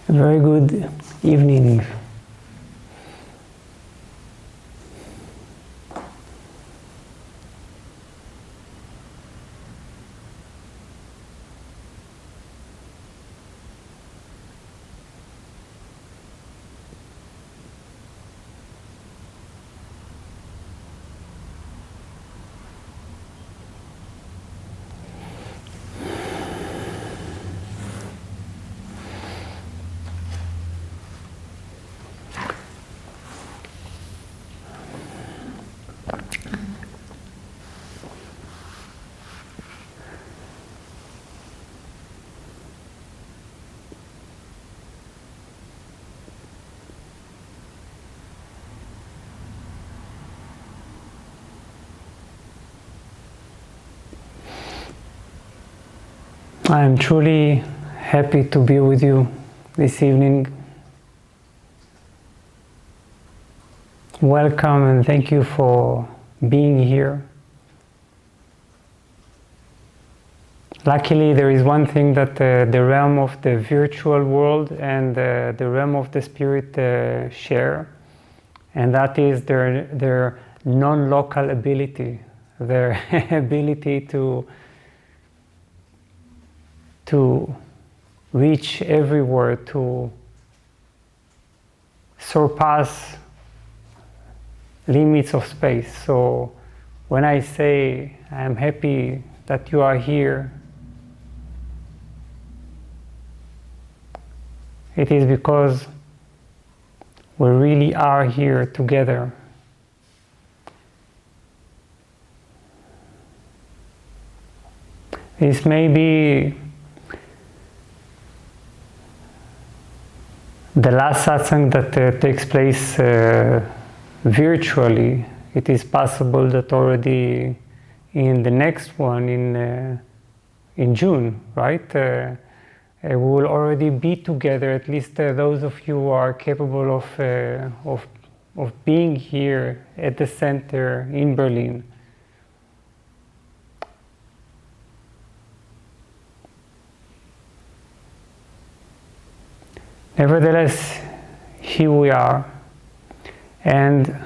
Very good evening. I am truly happy to be with you this evening. Welcome and thank you for being here. Luckily, there is one thing that the realm of the virtual world and the realm of the spirit share, and that is their non-local ability, their ability to reach everywhere, to surpass limits of space. So when I say I'm happy that you are here, it is because we really are here together. This may be the last satsang that takes place virtually. It is possible that already in the next one in June, right? We will already be together. At least those of you who are capable of being here at the center in Berlin. Nevertheless, here we are, and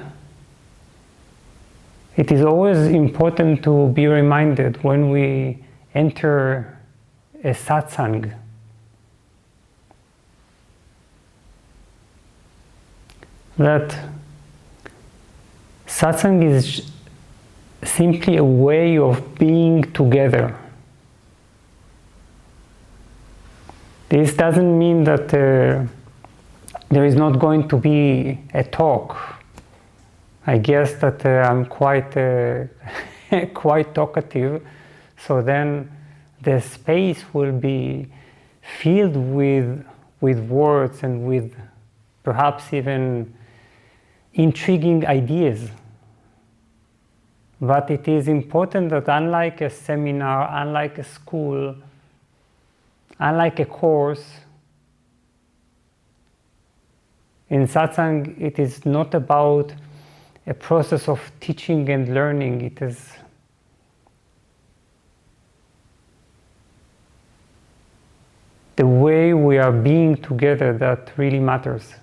it is always important to be reminded when we enter a satsang that satsang is simply a way of being together. This doesn't mean that there is not going to be a talk. I guess that I'm quite quite talkative, so then the space will be filled with words and with perhaps even intriguing ideas. But it is important that unlike a seminar, unlike a school, unlike a course, in satsang it is not about a process of teaching and learning. It is the way we are being together that really matters.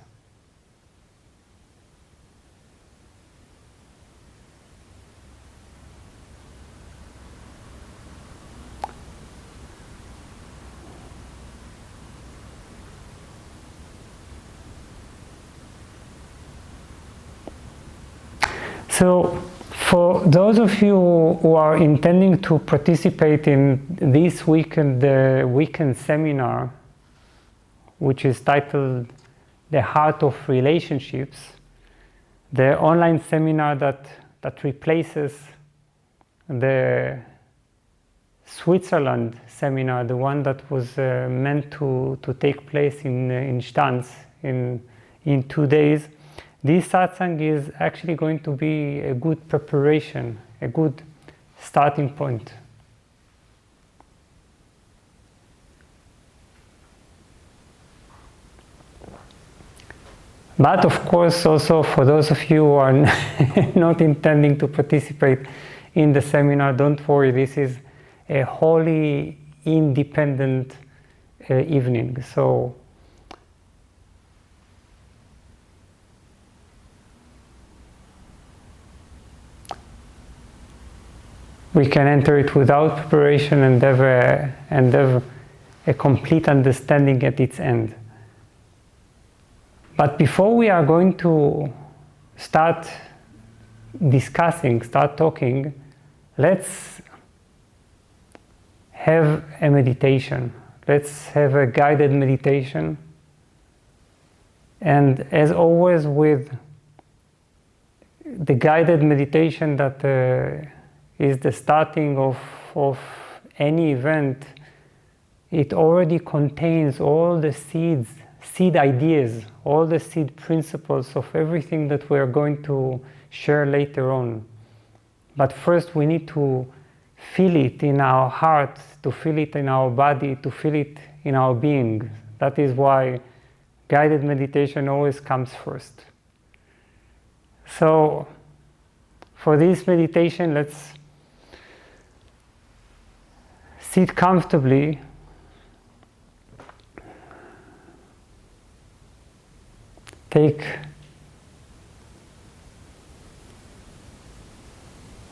So, for those of you who are intending to participate in this weekend seminar, which is titled The Heart of Relationships, the online seminar that replaces the Switzerland seminar, the one that was meant to take place in Stanz in 2 days. This satsang is actually going to be a good preparation, a good starting point. But of course, also for those of you who are not intending to participate in the seminar, don't worry, this is a wholly independent evening. So we can enter it without preparation and have a complete understanding at its end. But before we are going to start discussing, start talking, let's have a meditation. Let's have a guided meditation. And as always with the guided meditation that is the starting of any event, it already contains all the seed ideas, all the seed principles of everything that we are going to share later on. But first we need to feel it in our heart, to feel it in our body, to feel it in our being. That is why guided meditation always comes first. So for this meditation, let's sit comfortably. Take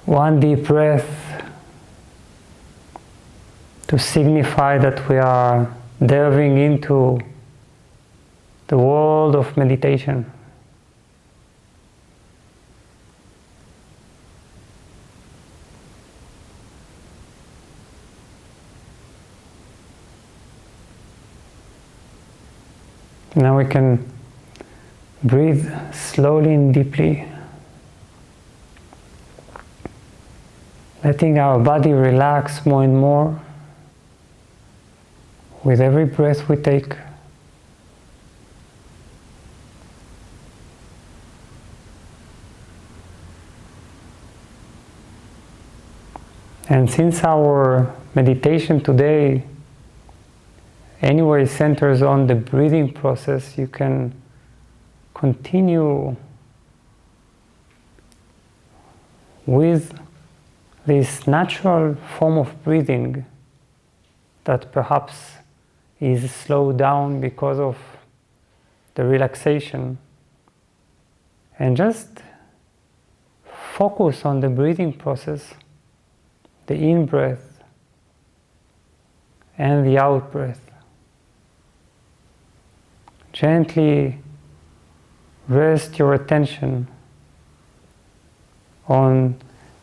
one deep breath to signify that we are delving into the world of meditation. Now we can breathe slowly and deeply, letting our body relax more and more with every breath we take. And since our meditation today anyway centers on the breathing process, you can continue with this natural form of breathing that perhaps is slowed down because of the relaxation, and just focus on the breathing process, the in-breath and the out-breath. Gently rest your attention on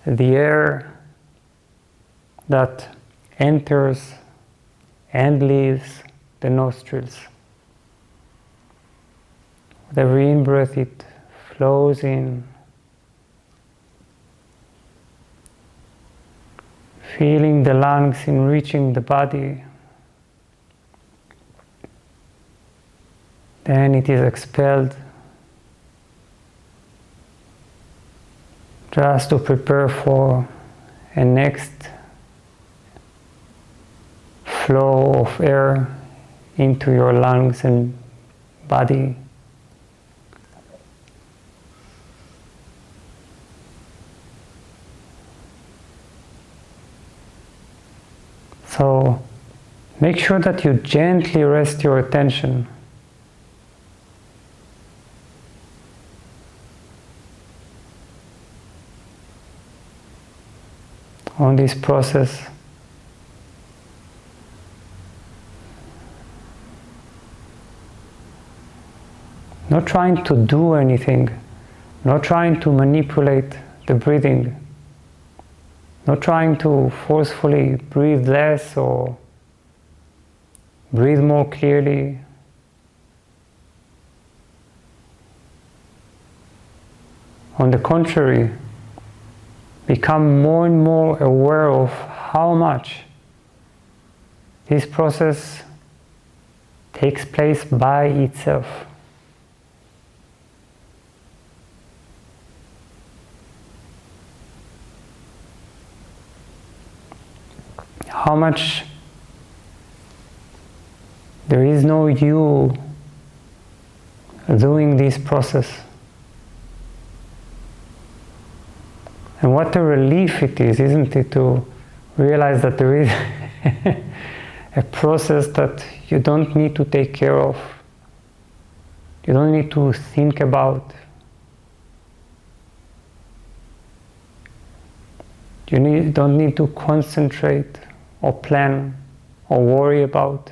the air that enters and leaves the nostrils. With every in-breath it flows in, feeling the lungs enriching the body. Then it is expelled, just to prepare for a next flow of air into your lungs and body. So make sure that you gently rest your attention on this process. Not trying to do anything, not trying to manipulate the breathing, not trying to forcefully breathe less or breathe more clearly. On the contrary, become more and more aware of how much this process takes place by itself. How much there is no you doing this process. And what a relief it is, isn't it, to realize that there is a process that you don't need to take care of, you don't need to think about. You don't need to concentrate or plan or worry about.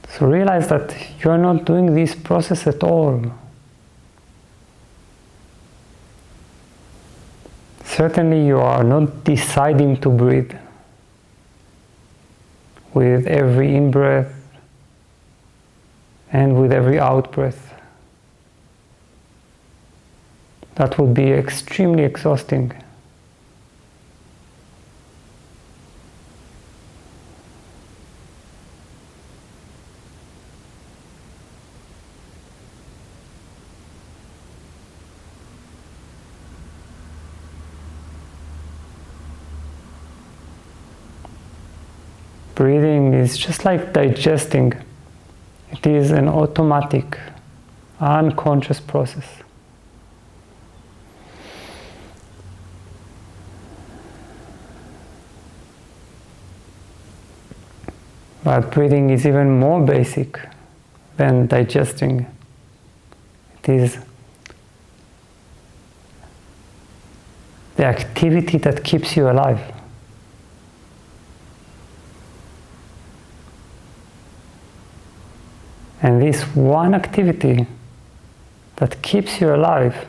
So realize that you are not doing this process at all. Certainly you are not deciding to breathe with every in-breath and with every out-breath. That would be extremely exhausting. Breathing is just like digesting. It is an automatic, unconscious process. But breathing is even more basic than digesting. It is the activity that keeps you alive. And this one activity that keeps you alive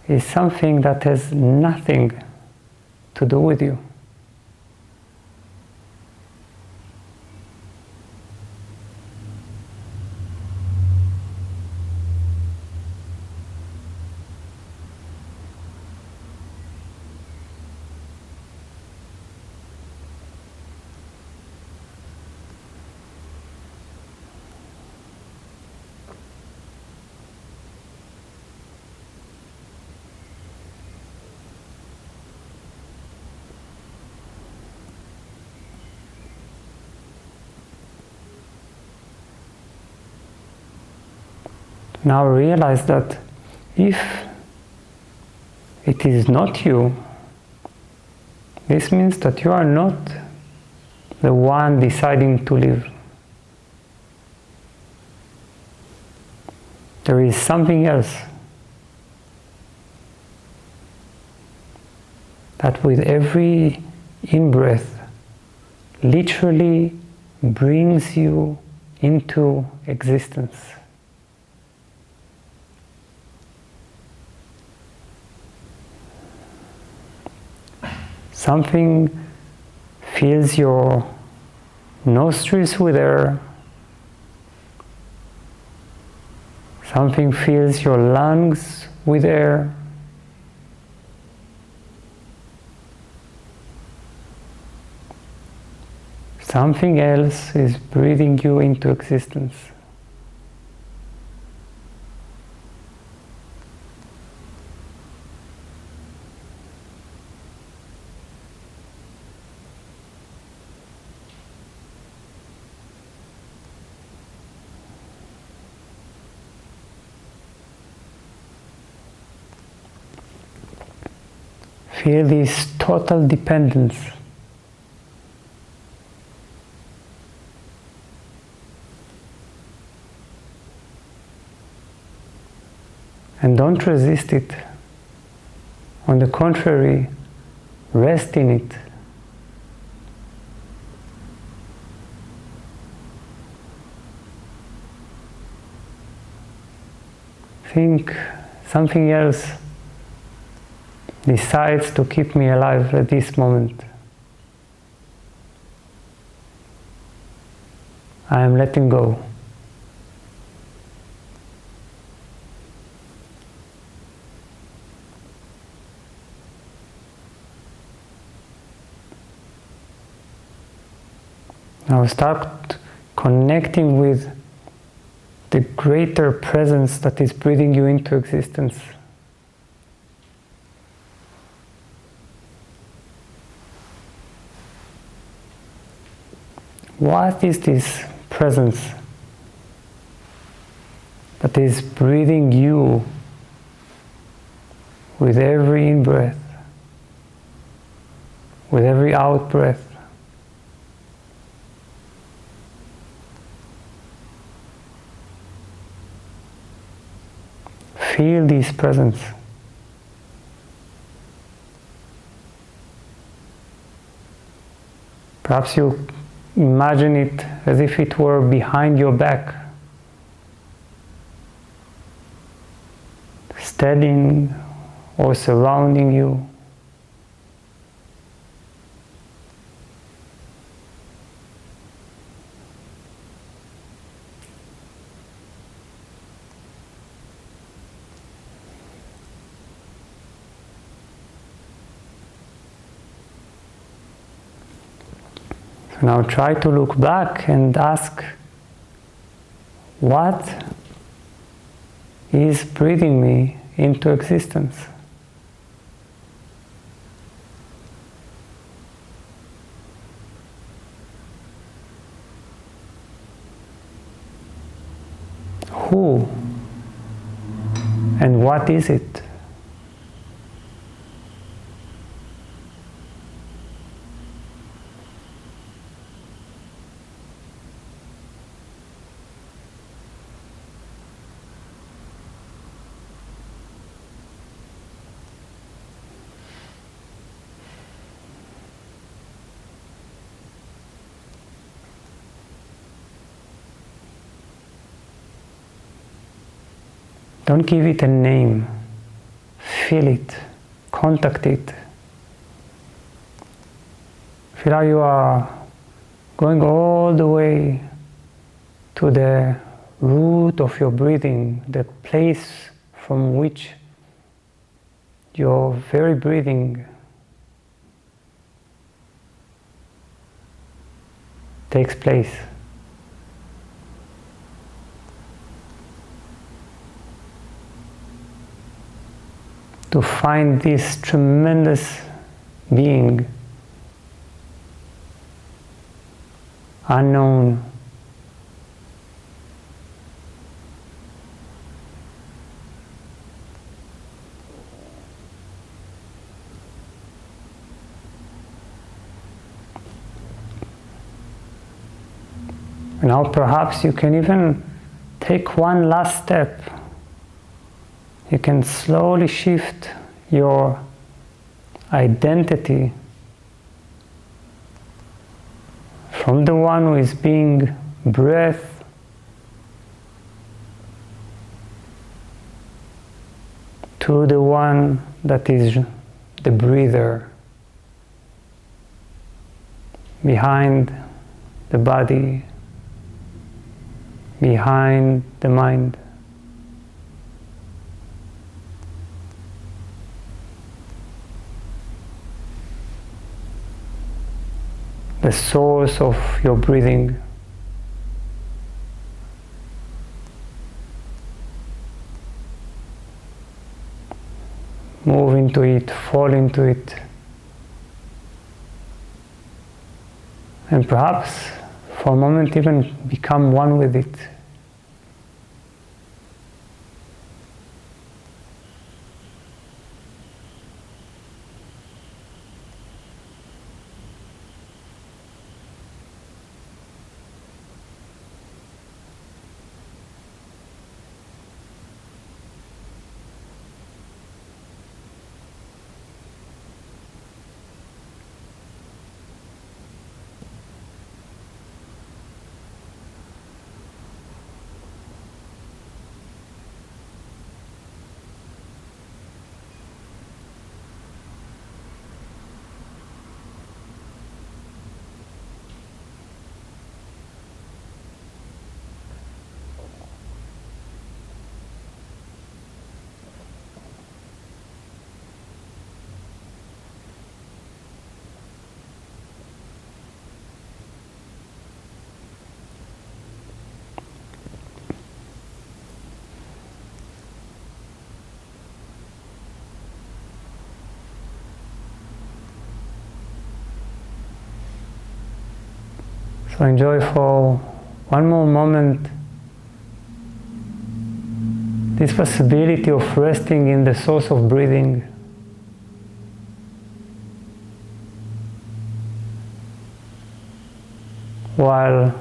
is something that has nothing to do with you. Now realize that if it is not you, this means that you are not the one deciding to live. There is something else that with every in-breath literally brings you into existence. Something fills your nostrils with air. Something fills your lungs with air. Something else is breathing you into existence. Feel this total dependence. And don't resist it. On the contrary, rest in it. Think something else decides to keep me alive at this moment. I am letting go. Now start connecting with the greater presence that is breathing you into existence. What is this presence that is breathing you with every in-breath, with every out-breath? Feel this presence. Perhaps you imagine it as if it were behind your back, steadying or surrounding you. So now try to look back and ask, what is breathing me into existence? Who and what is it? Don't give it a name. Feel it. Contact it. Feel how you are going all the way to the root of your breathing, the place from which your very breathing takes place. To find this tremendous being, unknown, now perhaps you can even take one last step. You can slowly shift your identity from the one who is being breath to the one that is the breather behind the body, behind the mind. The source of your breathing. Move into it, fall into it, and perhaps for a moment even become one with it. So enjoy for one more moment this possibility of resting in the source of breathing. While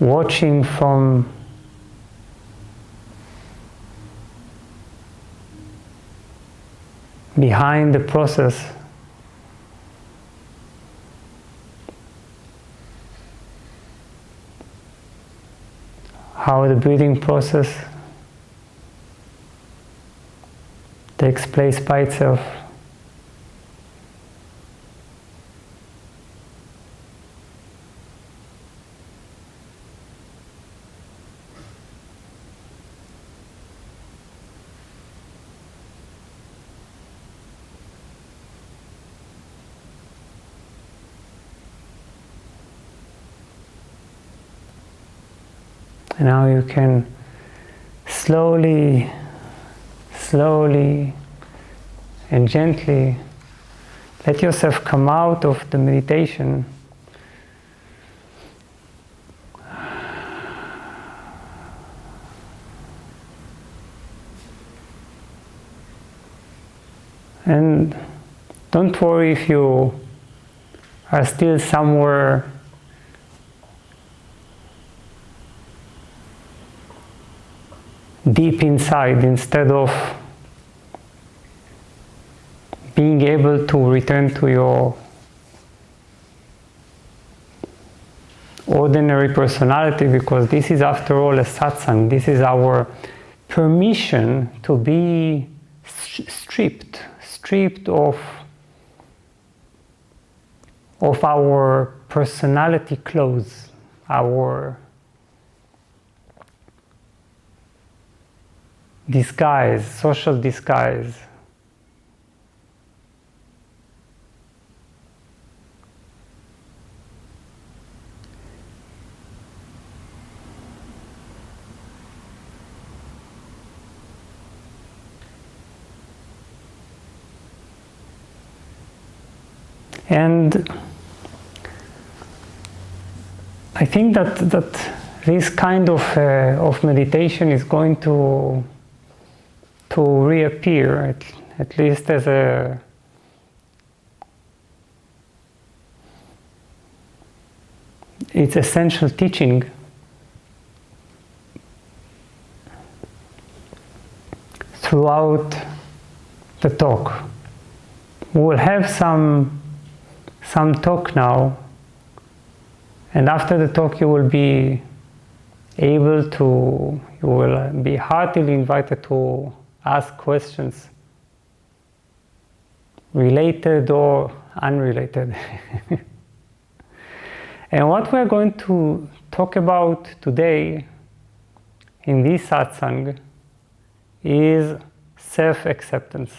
watching from behind the process, how the breathing process takes place by itself. And now you can slowly and gently let yourself come out of the meditation and don't worry if you are still somewhere deep inside, instead of being able to return to your ordinary personality, because this is after all a satsang. This is our permission to be stripped of our personality clothes, our disguise, social disguise. And I think that this kind of meditation is going to reappear, at least as its essential teaching throughout the talk. We will have some talk now, and after the talk you will be heartily invited to ask questions, related or unrelated. And what we're going to talk about today in this satsang is self-acceptance.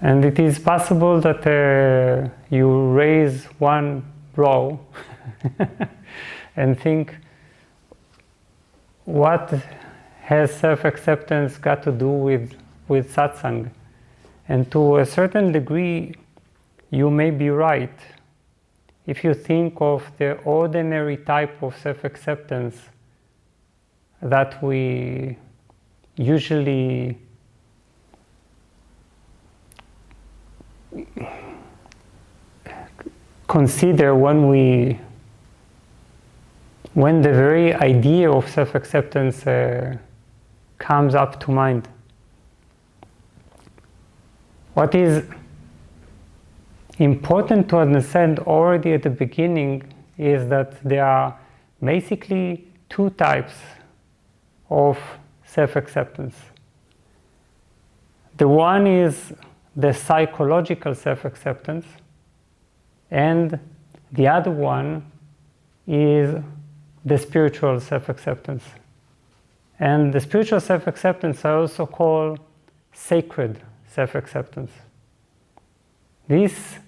And it is possible that you raise one brow and think, what has self-acceptance got to do with satsang? And to a certain degree, you may be right. If you think of the ordinary type of self-acceptance that we usually consider when the very idea of self-acceptance comes up to mind. What is important to understand already at the beginning is that there are basically two types of self-acceptance. The one is the psychological self-acceptance, and the other one is the spiritual self-acceptance. And the spiritual self-acceptance I also call sacred self-acceptance. This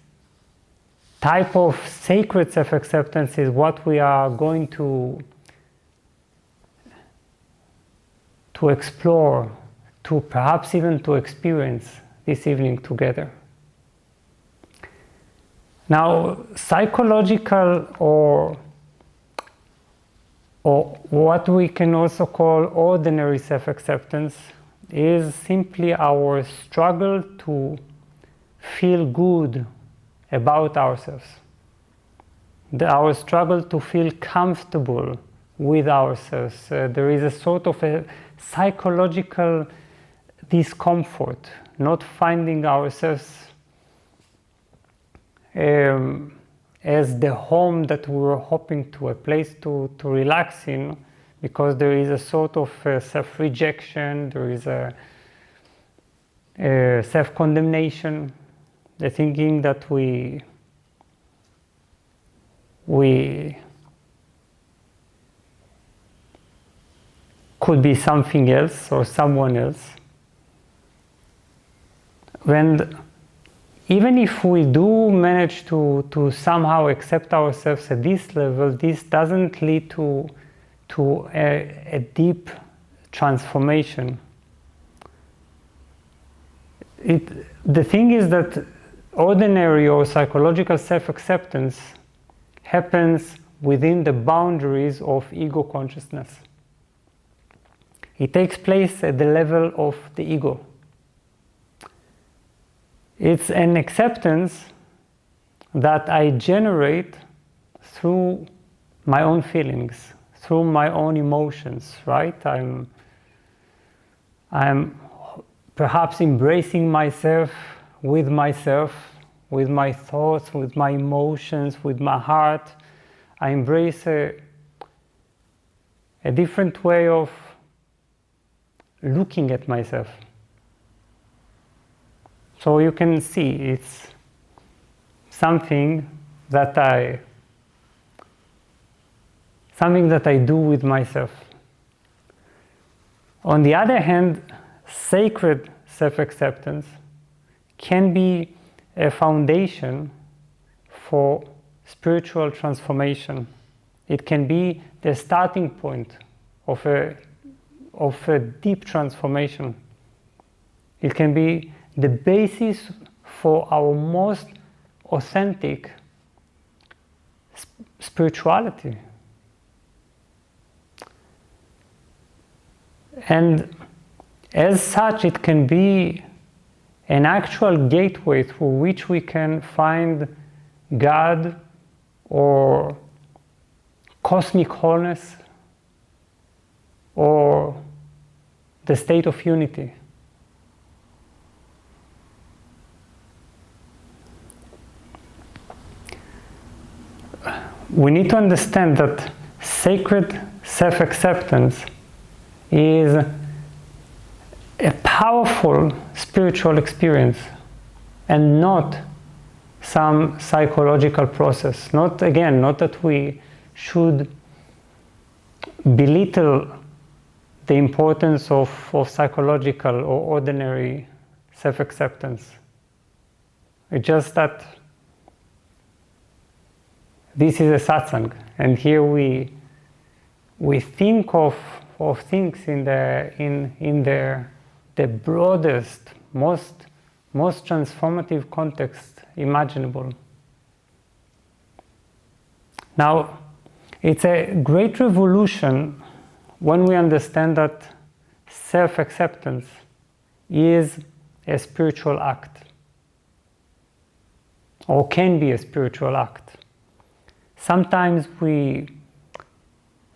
type of sacred self-acceptance is what we are going to explore, to perhaps even to experience this evening together. Now, psychological or what we can also call ordinary self-acceptance is simply our struggle to feel good about ourselves. Our struggle to feel comfortable with ourselves. There is a sort of a psychological discomfort, not finding ourselves as the home that we were hoping to, a place to relax in, because there is a sort of self-rejection, there is a self-condemnation, the thinking that we could be something else or someone else. And even if we do manage to somehow accept ourselves at this level, this doesn't lead to a deep transformation. The thing is that ordinary or psychological self-acceptance happens within the boundaries of ego consciousness. It takes place at the level of the ego. It's an acceptance that I generate through my own feelings, through my own emotions, right? I'm perhaps embracing myself, with my thoughts, with my emotions, with my heart. I embrace a different way of looking at myself. So you can see it's something that I do with myself. On the other hand, sacred self-acceptance can be a foundation for spiritual transformation. It can be the starting point of a deep transformation. It can be the basis for our most authentic spirituality. And as such, it can be an actual gateway through which we can find God or cosmic wholeness or the state of unity. We need to understand that sacred self-acceptance is a powerful spiritual experience and not some psychological process. Not that we should belittle the importance of psychological or ordinary self-acceptance. It's just that this is a satsang, and here we think of things in the broadest, most transformative context imaginable. Now, it's a great revolution when we understand that self-acceptance is a spiritual act, or can be a spiritual act. Sometimes we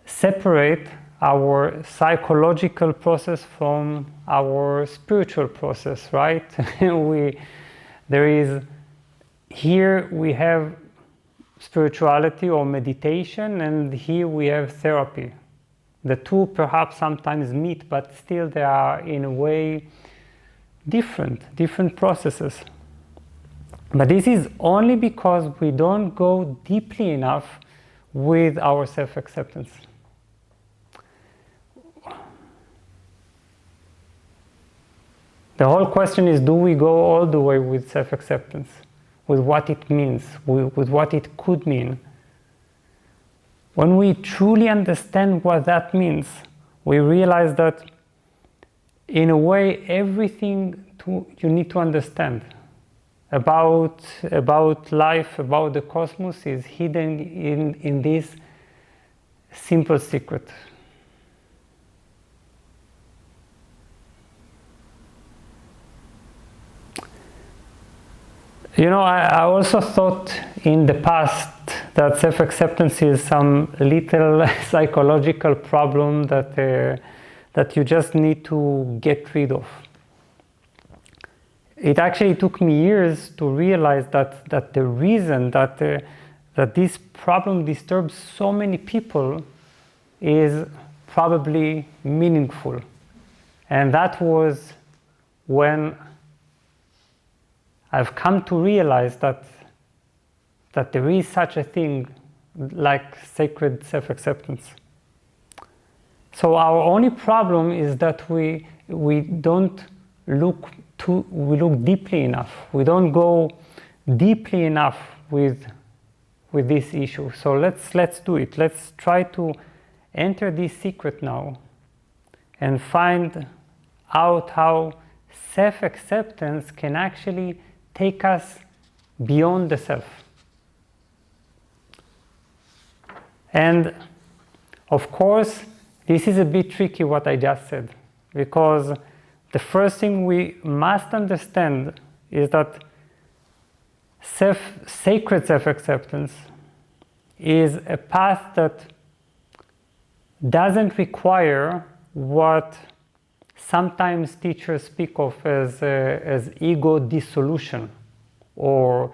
separate our psychological process from our spiritual process, right? Here we have spirituality or meditation, and here we have therapy. The two perhaps sometimes meet, but still they are in a way different processes. But this is only because we don't go deeply enough with our self-acceptance. The whole question is, do we go all the way with self-acceptance, with what it means, with what it could mean? When we truly understand what that means, we realize that in a way everything you need to understand about life, about the cosmos, is hidden in this simple secret. You know, I also thought in the past that self-acceptance is some little psychological problem that you just need to get rid of. It actually took me years to realize that the reason that this problem disturbs so many people is probably meaningful. And that was when I've come to realize that there is such a thing like sacred self-acceptance. So our only problem is that we don't look deeply enough. We don't go deeply enough with this issue. So let's do it. Let's try to enter this secret now and find out how self-acceptance can actually take us beyond the self. And of course, this is a bit tricky what I just said, because the first thing we must understand is that sacred self-acceptance is a path that doesn't require what sometimes teachers speak of as ego dissolution or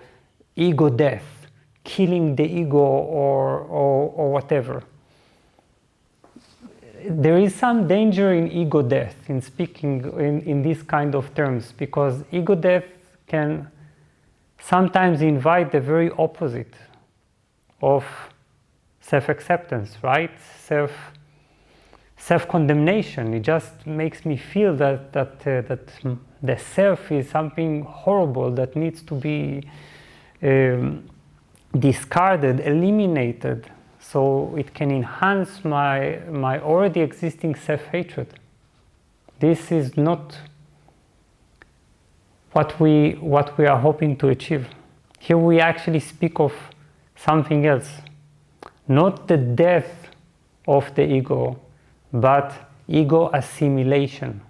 ego death, killing the ego or whatever. There is some danger in ego death, in speaking in these kind of terms, because ego death can sometimes invite the very opposite of self-acceptance, right? Self-condemnation. It just makes me feel that the self is something horrible that needs to be discarded, eliminated, so it can enhance my already existing self-hatred. This is not what we are hoping to achieve. Here we actually speak of something else, not the death of the ego, but ego assimilation.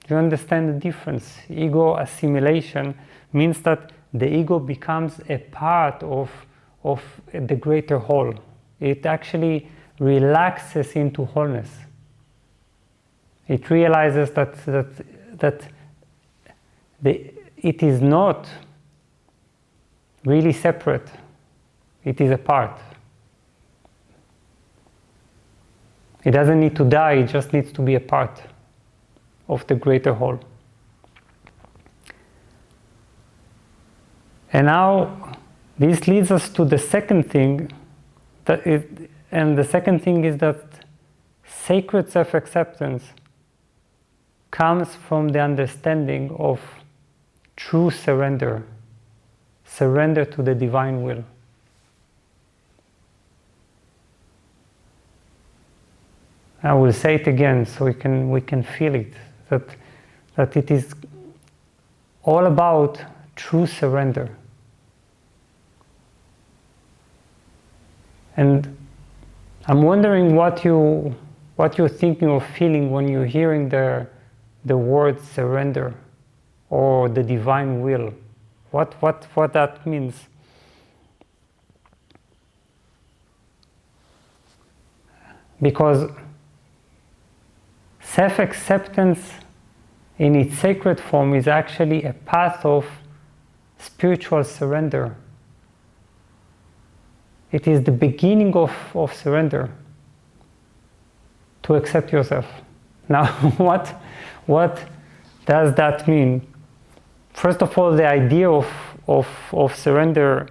Do you understand the difference? Ego assimilation means that the ego becomes a part of the greater whole. It actually relaxes into wholeness. It realizes that it is not really separate. It is a part. It doesn't need to die, it just needs to be a part of the greater whole. And now this leads us to the second thing, and the second thing is that sacred self-acceptance comes from the understanding of true surrender to the divine will. I will say it again so we can feel it, that it is all about true surrender. And I'm wondering what you're thinking or feeling when you're hearing the word surrender or the divine will. What that means. Because self-acceptance in its sacred form is actually a path of spiritual surrender. It is the beginning of surrender, to accept yourself. Now, what does that mean? First of all, the idea of surrender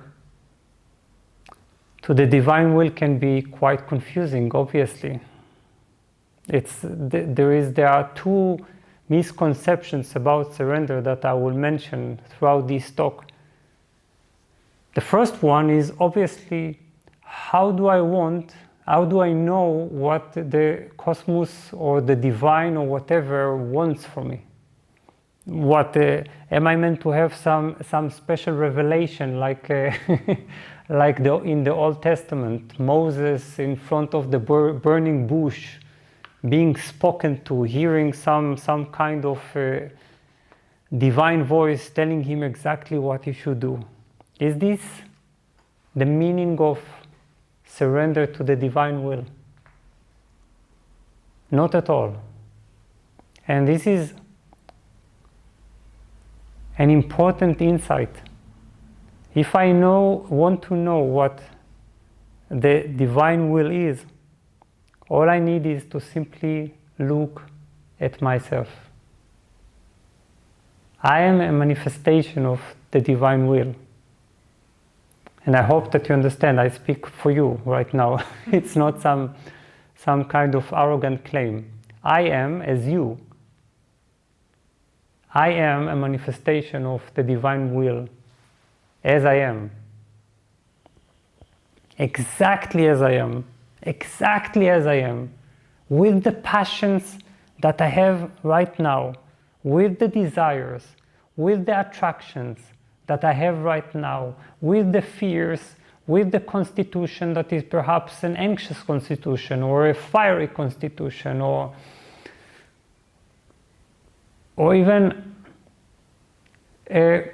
to the divine will can be quite confusing, obviously. There are two misconceptions about surrender that I will mention throughout this talk. The first one is obviously, how do I know what the cosmos or the divine or whatever wants from me? Am I meant to have some special revelation like in the Old Testament, Moses in front of the burning bush, being spoken to, hearing some kind of divine voice telling him exactly what he should do? Is this the meaning of surrender to the divine will. Not at all. And this is an important insight. If I want to know what the divine will is, all I need is to simply look at myself. I am a manifestation of the divine will. And I hope that you understand, I speak for you right now. It's not some kind of arrogant claim. I am as you. I am a manifestation of the divine will as I am. Exactly as I am. Exactly as I am. With the passions that I have right now, with the desires, with the attractions that I have right now, with the fears, with the constitution that is perhaps an anxious constitution or a fiery constitution or even a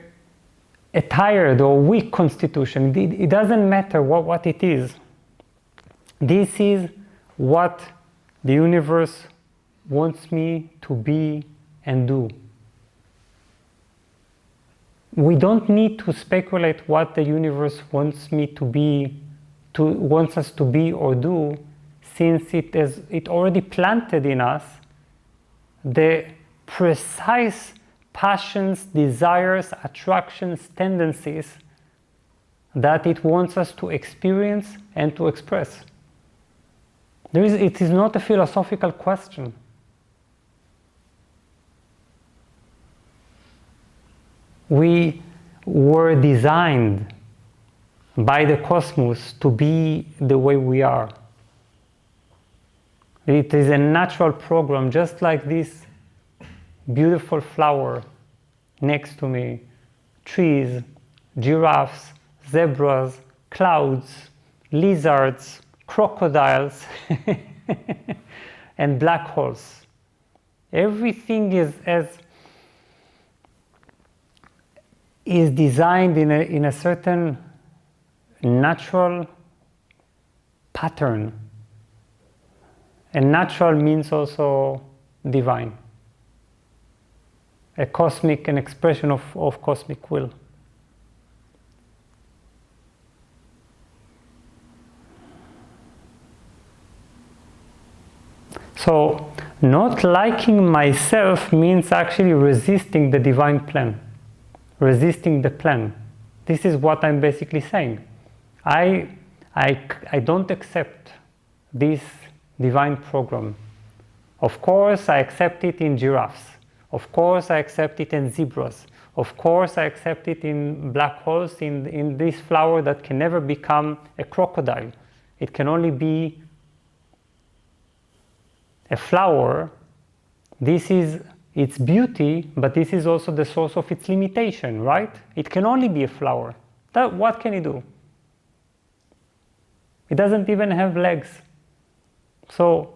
tired or weak constitution. It doesn't matter what it is. This is what the universe wants me to be and do. We don't need to speculate what the universe wants me to be, wants us to be or do, since it already planted in us the precise passions, desires, attractions, tendencies that it wants us to experience and to express. It is not a philosophical question. We were designed by the cosmos to be the way we are. It is a natural program, just like this beautiful flower next to me, trees, giraffes, zebras, clouds, lizards, crocodiles, and black holes. Everything is designed in a certain natural pattern. And natural means also divine. An expression of cosmic will. So, not liking myself means actually resisting the divine plan. Resisting the plan. This is what I'm basically saying. I don't accept this divine program. Of course, I accept it in giraffes. Of course, I accept it in zebras. Of course, I accept it in black holes, in this flower that can never become a crocodile. It can only be a flower. This is its beauty, but this is also the source of its limitation, right? It can only be a flower. What can it do? It doesn't even have legs. So,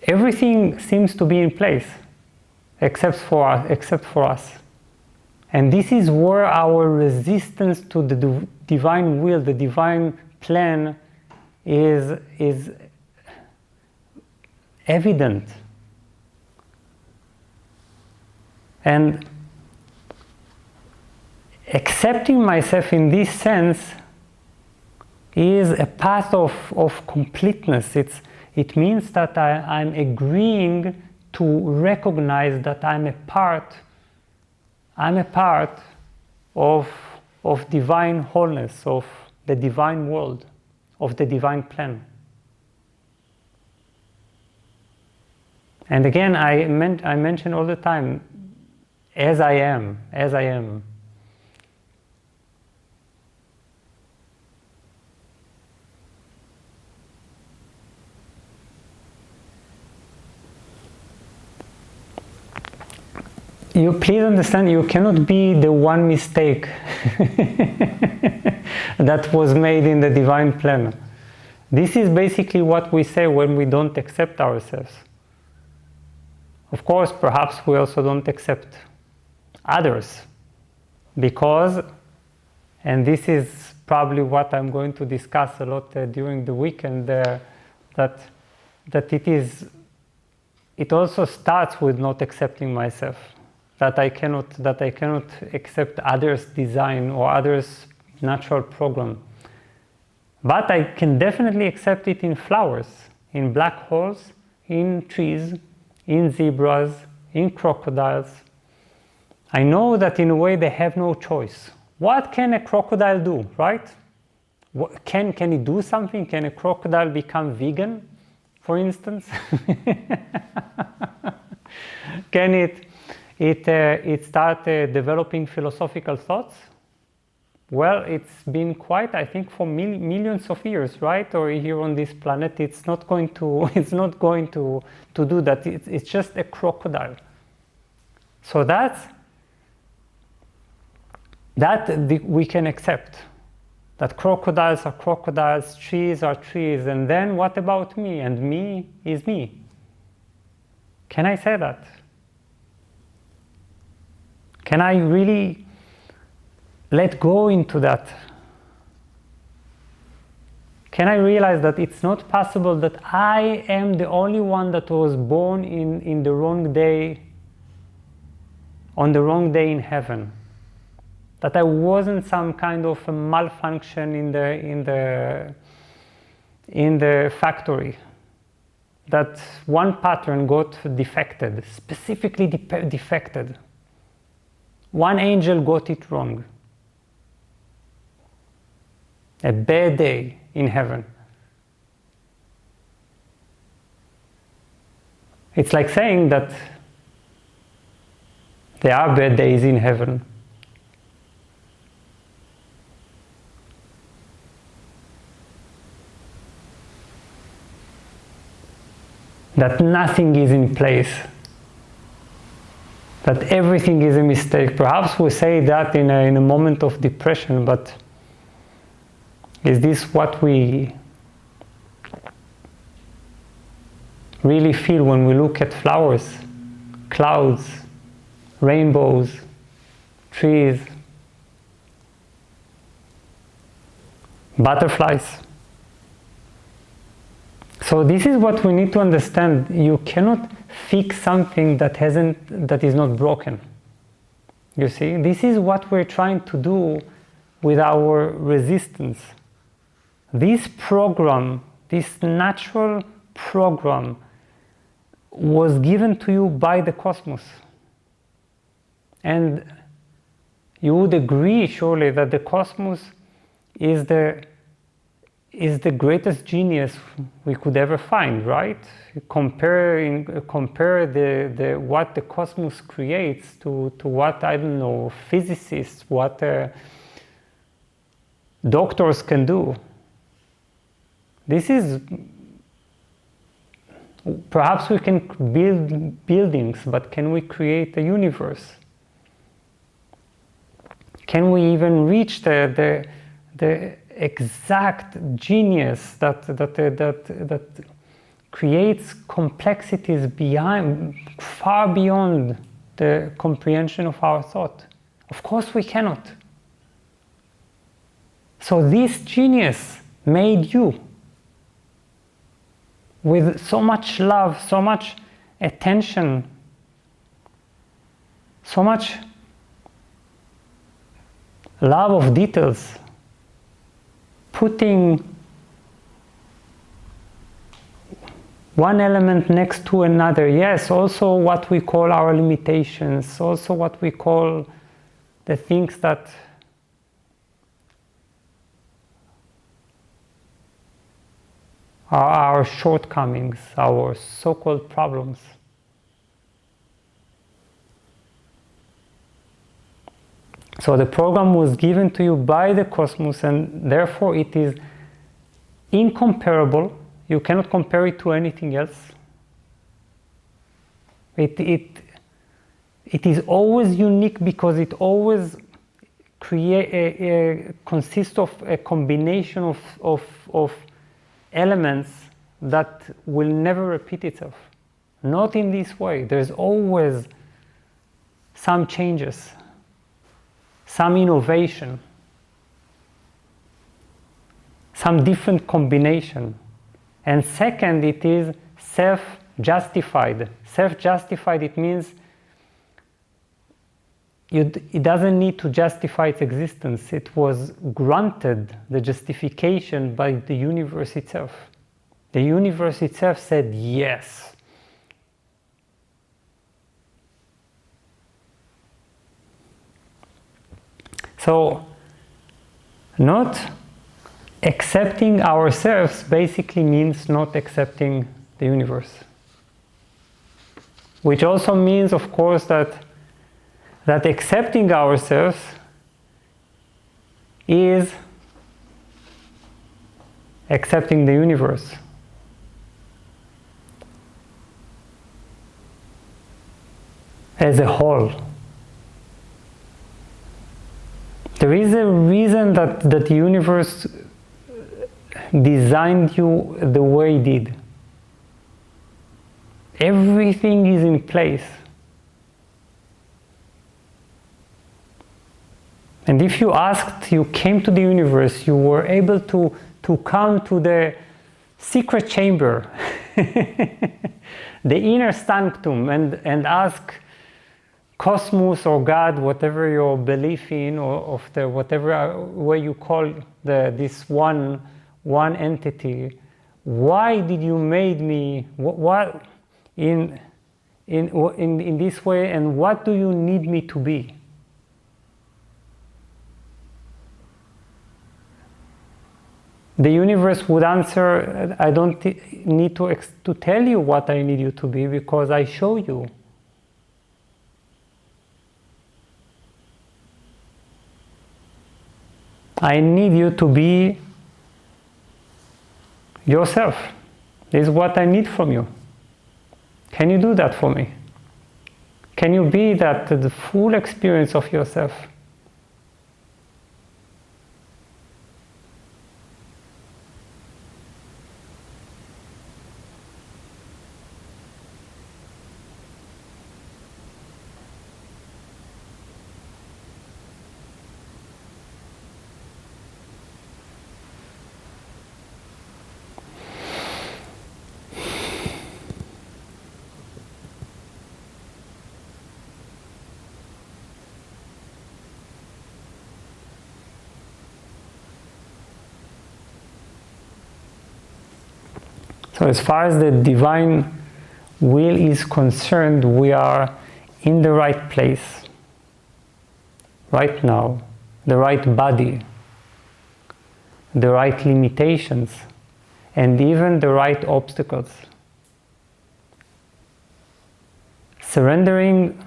everything seems to be in place, except for us. And this is where our resistance to the divine will, the divine plan, is evident. And accepting myself in this sense is a path of completeness. It means that I'm agreeing to recognize that I'm a part of divine wholeness, of the divine world, of the divine plan. And again, I mention all the time, as I am. You please understand, you cannot be the one mistake that was made in the divine plan. This is basically what we say when we don't accept ourselves. Of course, perhaps we also don't accept others. Because, and this is probably what I'm going to discuss a lot during the weekend, that it also starts with not accepting myself, that I cannot accept others' design or others' natural program. But I can definitely accept it in flowers, in black holes, in trees, in zebras, in crocodiles. I know that in a way they have no choice. What can a crocodile do, right? Can it do something? Can a crocodile become vegan, for instance? Can it start developing philosophical thoughts? Well, it's been quite, I think, for millions of years, right? Or here on this planet, it's not going to do that. It's just a crocodile. So that we can accept. That crocodiles are crocodiles, trees are trees, and then what about me? And me is me. Can I say that? Can I really let go into that? Can I realize that it's not possible that I am the only one that was born in the wrong day, on the wrong day in heaven? That I wasn't some kind of a malfunction in the factory. That one pattern got defected, specifically defected. One angel got it wrong. A bad day in heaven. It's like saying that there are bad days in heaven. That nothing is in place. That everything is a mistake. Perhaps we say that in a moment of depression, but is this what we really feel when we look at flowers, clouds, rainbows, trees, butterflies? So this is what we need to understand. You cannot fix something that is not broken. You see, this is what we're trying to do with our resistance. This program, this natural program, was given to you by the cosmos. And you would agree, surely, that the cosmos is the greatest genius we could ever find, right? Compare what the cosmos creates to what, I don't know, physicists, what doctors can do. This is, perhaps we can build buildings, but can we create a universe? Can we even reach the exact genius that creates complexities far beyond the comprehension of our thought? Of course we cannot. So this genius made you with so much love, so much attention, so much love of details, putting one element next to another. Yes, also what we call our limitations, also what we call the things that are our shortcomings, our so-called problems. So the program was given to you by the cosmos, and therefore it is incomparable. You cannot compare it to anything else. It is always unique because it always consists of a combination of elements that will never repeat itself. Not in this way. There's always some changes, some innovation, some different combination. And second, it is self-justified. Self-justified, it means it doesn't need to justify its existence. It was granted the justification by the universe itself. The universe itself said yes. So, not accepting ourselves basically means not accepting the universe. Which also means, of course, that accepting ourselves is accepting the universe. As a whole. There is a reason that the universe designed you the way it did. Everything is in place. And if you came to the universe, you were able to come to the secret chamber, the inner sanctum, and ask Cosmos or God, whatever your belief in, or of the whatever way you call this one entity, why did you made me? What in this way, and what do you need me to be? The universe would answer, I don't need to tell you what I need you to be, because I show you. I need you to be yourself. This is what I need from you. Can you do that for me? Can you be the full experience of yourself? So as far as the divine will is concerned, we are in the right place, right now, the right body, the right limitations, and even the right obstacles. Surrendering,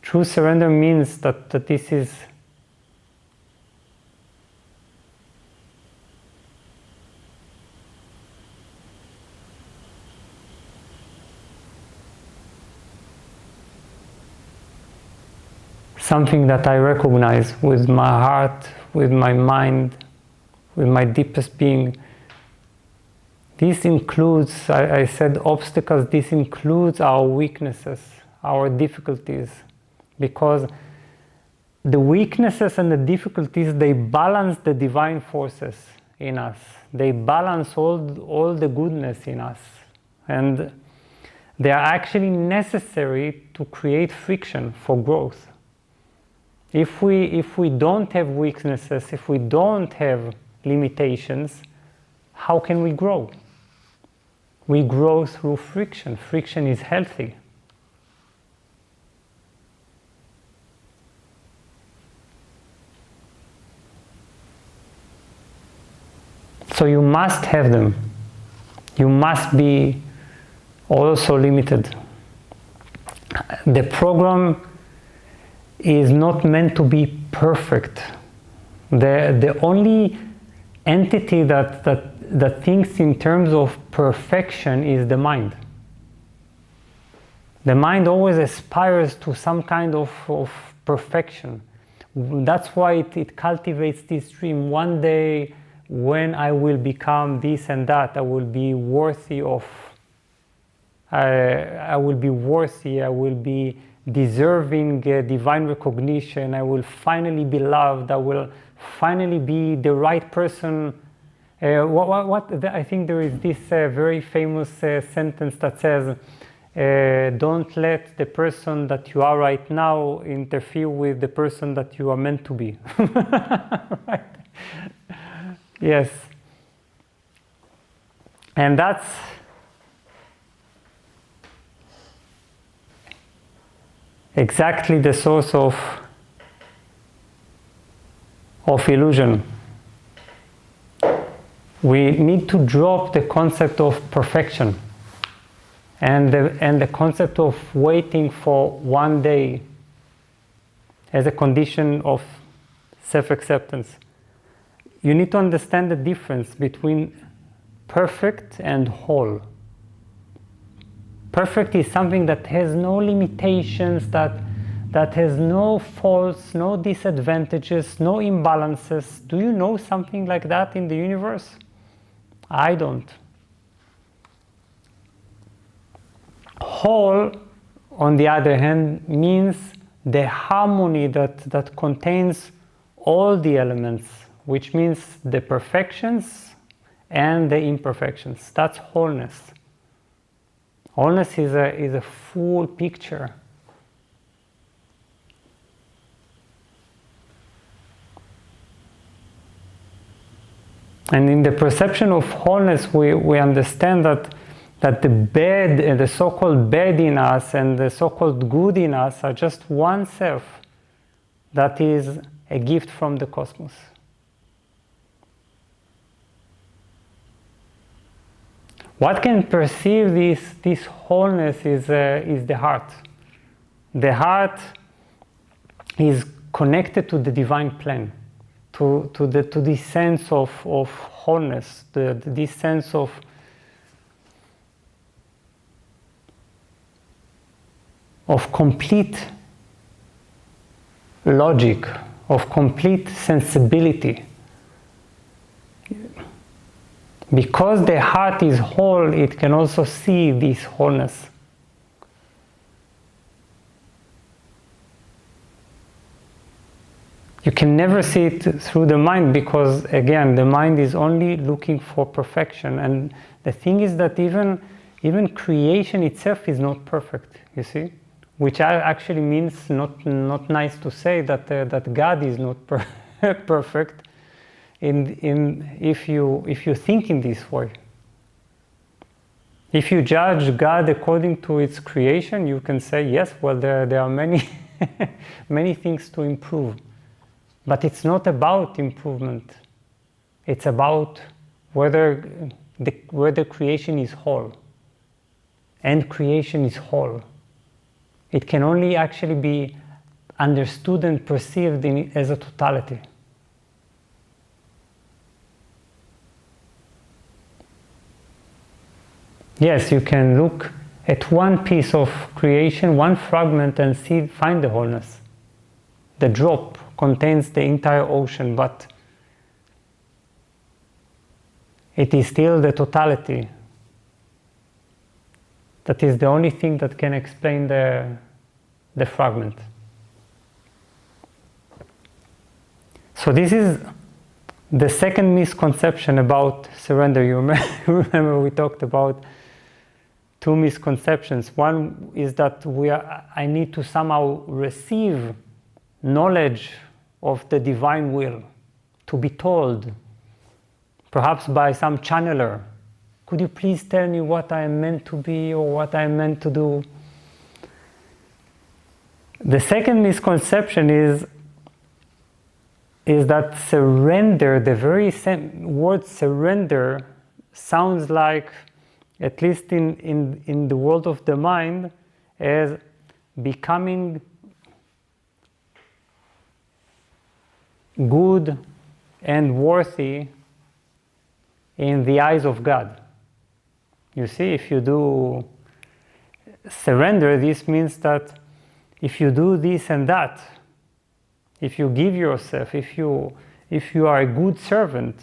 true surrender means that this is something that I recognize with my heart, with my mind, with my deepest being. This includes, I said obstacles, this includes our weaknesses, our difficulties, because the weaknesses and the difficulties, they balance the divine forces in us. They balance all the goodness in us. And they are actually necessary to create friction for growth. If we don't have weaknesses, if we don't have limitations, how can we grow? We grow through friction. Friction is healthy. So you must have them. You must be also limited. The program is not meant to be perfect. The only entity that thinks in terms of perfection is the mind. The mind always aspires to some kind of perfection. That's why it cultivates this dream. One day, when I will become this and that, I will be worthy of, I will be worthy, I will be deserving divine recognition. I will finally be loved. I will finally be the right person. I think there is this very famous sentence that says, don't let the person that you are right now interfere with the person that you are meant to be. Right? Yes. And that's exactly the source of illusion. We need to drop the concept of perfection and the concept of waiting for one day as a condition of self-acceptance. You need to understand the difference between perfect and whole. Perfect is something that has no limitations, that has no faults, no disadvantages, no imbalances. Do you know something like that in the universe? I don't. Whole, on the other hand, means the harmony that contains all the elements, which means the perfections and the imperfections. That's wholeness. Wholeness is a full picture. And in the perception of wholeness, we understand that the bad, the so-called bad in us and the so-called good in us are just one self that is a gift from the cosmos. What can perceive this wholeness is the heart. The heart is connected to the divine plan, to this sense of wholeness, this sense of complete logic, of complete sensibility. Because the heart is whole, it can also see this wholeness. You can never see it through the mind because, again, the mind is only looking for perfection. And the thing is that even creation itself is not perfect, you see? Which actually means not nice to say that God is not perfect if you think in this way. If you judge God according to its creation, you can say, yes, well, there are many, many things to improve. But it's not about improvement. It's about whether the creation is whole. And creation is whole. It can only actually be understood and perceived as a totality. Yes, you can look at one piece of creation, one fragment, and find the wholeness. The drop contains the entire ocean, but it is still the totality. That is the only thing that can explain the fragment. So this is the second misconception about surrender. You remember we talked about two misconceptions. One is that I need to somehow receive knowledge of the divine will, to be told, perhaps by some channeler. Could you please tell me what I am meant to be or what I am meant to do? The second misconception is that surrender, the very word surrender, sounds like, at least in the world of the mind, as becoming good and worthy in the eyes of God. You see, if you do surrender, this means that if you do this and that, if you give yourself, if you are a good servant,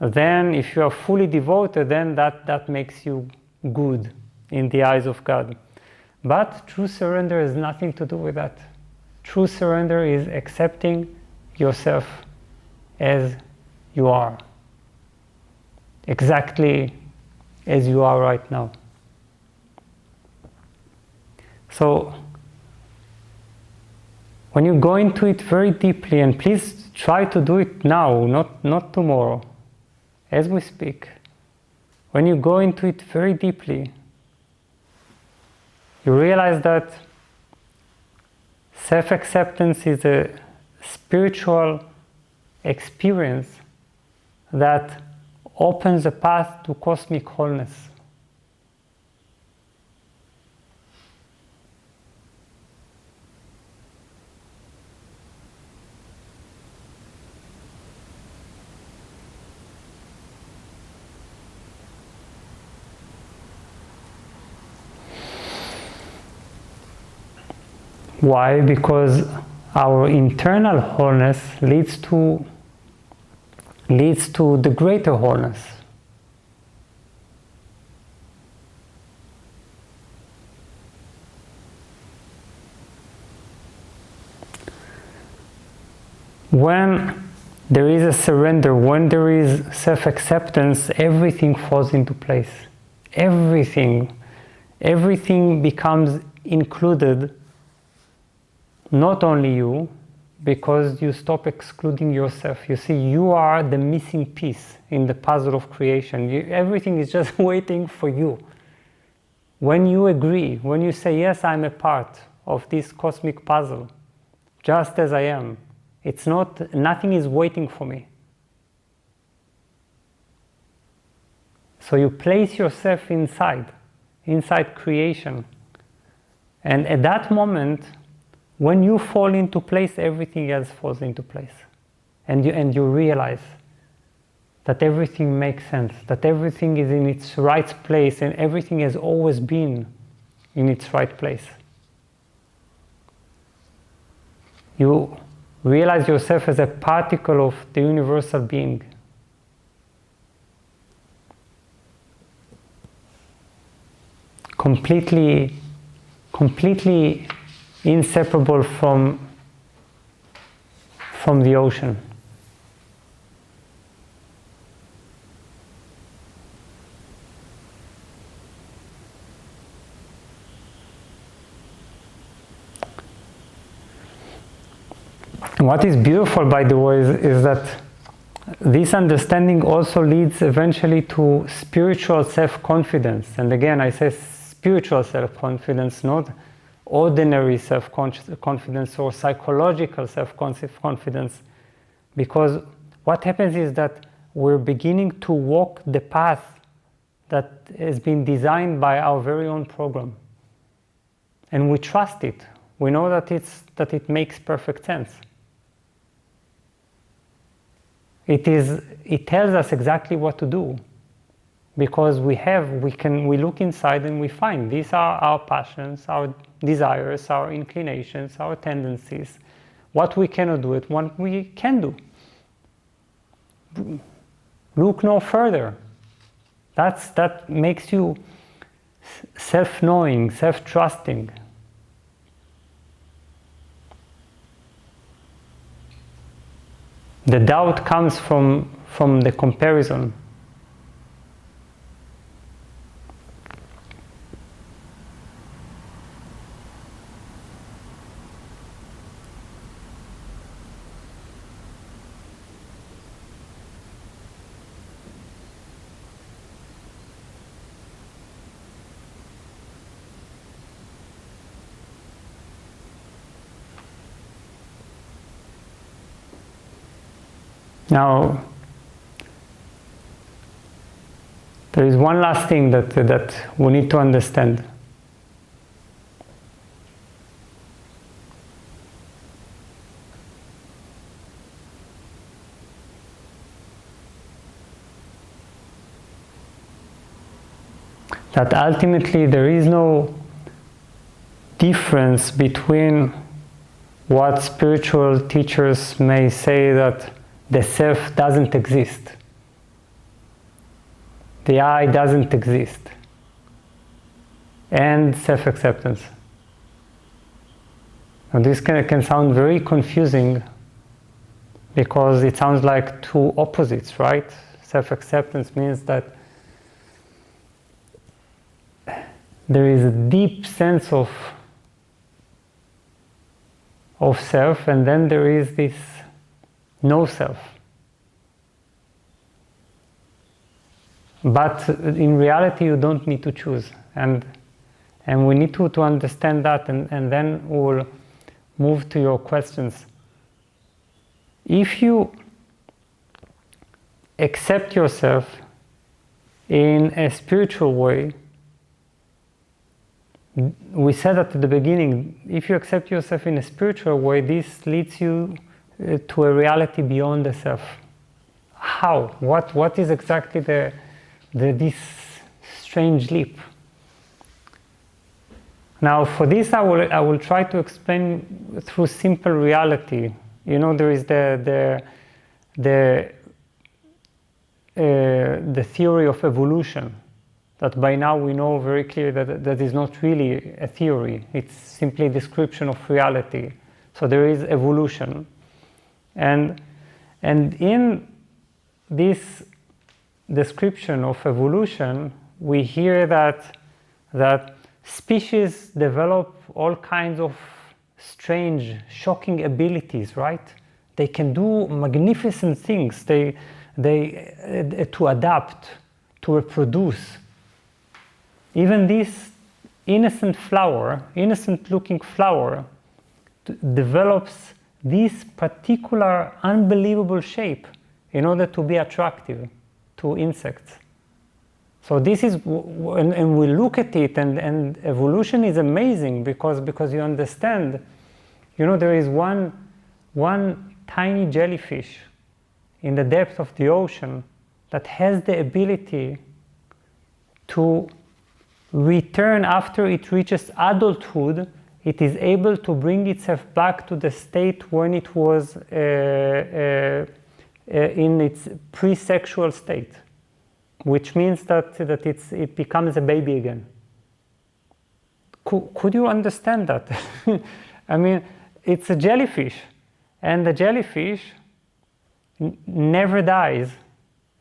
then if you are fully devoted, then that makes you good in the eyes of God. But true surrender has nothing to do with that. True surrender is accepting yourself as you are, exactly as you are right now. So when you go into it very deeply, and please try to do it now, not tomorrow, as we speak, when you go into it very deeply, you realize that self-acceptance is a spiritual experience that opens a path to cosmic wholeness. Why? Because our internal wholeness leads to the greater wholeness. When there is a surrender, when there is self-acceptance, everything falls into place. Everything becomes included. Not only you, because you stop excluding yourself. You see, you are the missing piece in the puzzle of creation. Everything is just waiting for you. When you agree, when you say, yes, I'm a part of this cosmic puzzle, just as I am, nothing is waiting for me. So you place yourself inside creation. And at that moment, when you fall into place, everything else falls into place. And you realize that everything makes sense, that everything is in its right place, and everything has always been in its right place. You realize yourself as a particle of the universal being. Completely inseparable from the ocean. What is beautiful, by the way, is that this understanding also leads eventually to spiritual self-confidence. And again, I say spiritual self-confidence, not ordinary self-confidence or psychological self-confidence, because what happens is that we're beginning to walk the path that has been designed by our very own program, and we trust it. We know that it makes perfect sense. It tells us exactly what to do, because we look inside and we find these are our passions, our desires, our inclinations, our tendencies, what we cannot do, and what we can do. Look no further. That makes you self-knowing, self-trusting. The doubt comes from the comparison. Now, there is one last thing that we need to understand. That ultimately there is no difference between what spiritual teachers may say, that the self doesn't exist, the I doesn't exist, and self-acceptance. And this can sound very confusing because it sounds like two opposites, right? Self-acceptance means that there is a deep sense of self, and then there is this no self. But in reality, you don't need to choose, and we need to understand that, and then we'll move to your questions. If you accept yourself in a spiritual way, we said at the beginning, if you accept yourself in a spiritual way, this leads you to a reality beyond the self. How? What is exactly this strange leap? Now, for this, I will try to explain through simple reality. You know, there is the theory of evolution, that by now we know very clearly that is not really a theory. It's simply a description of reality. So there is evolution, and in this description of evolution, we hear that species develop all kinds of strange, shocking abilities, right? They can do magnificent things. They to adapt, to reproduce. Even this innocent-looking flower, develops this particular unbelievable shape in order to be attractive to insects. So this is, and we look at it, and evolution is amazing because you understand, you know, there is one tiny jellyfish in the depth of the ocean that has the ability to return after it reaches adulthood. It is able to bring itself back to the state when it was in its pre-sexual state, which means that it becomes a baby again. Could you understand that? I mean, it's a jellyfish, and the jellyfish never dies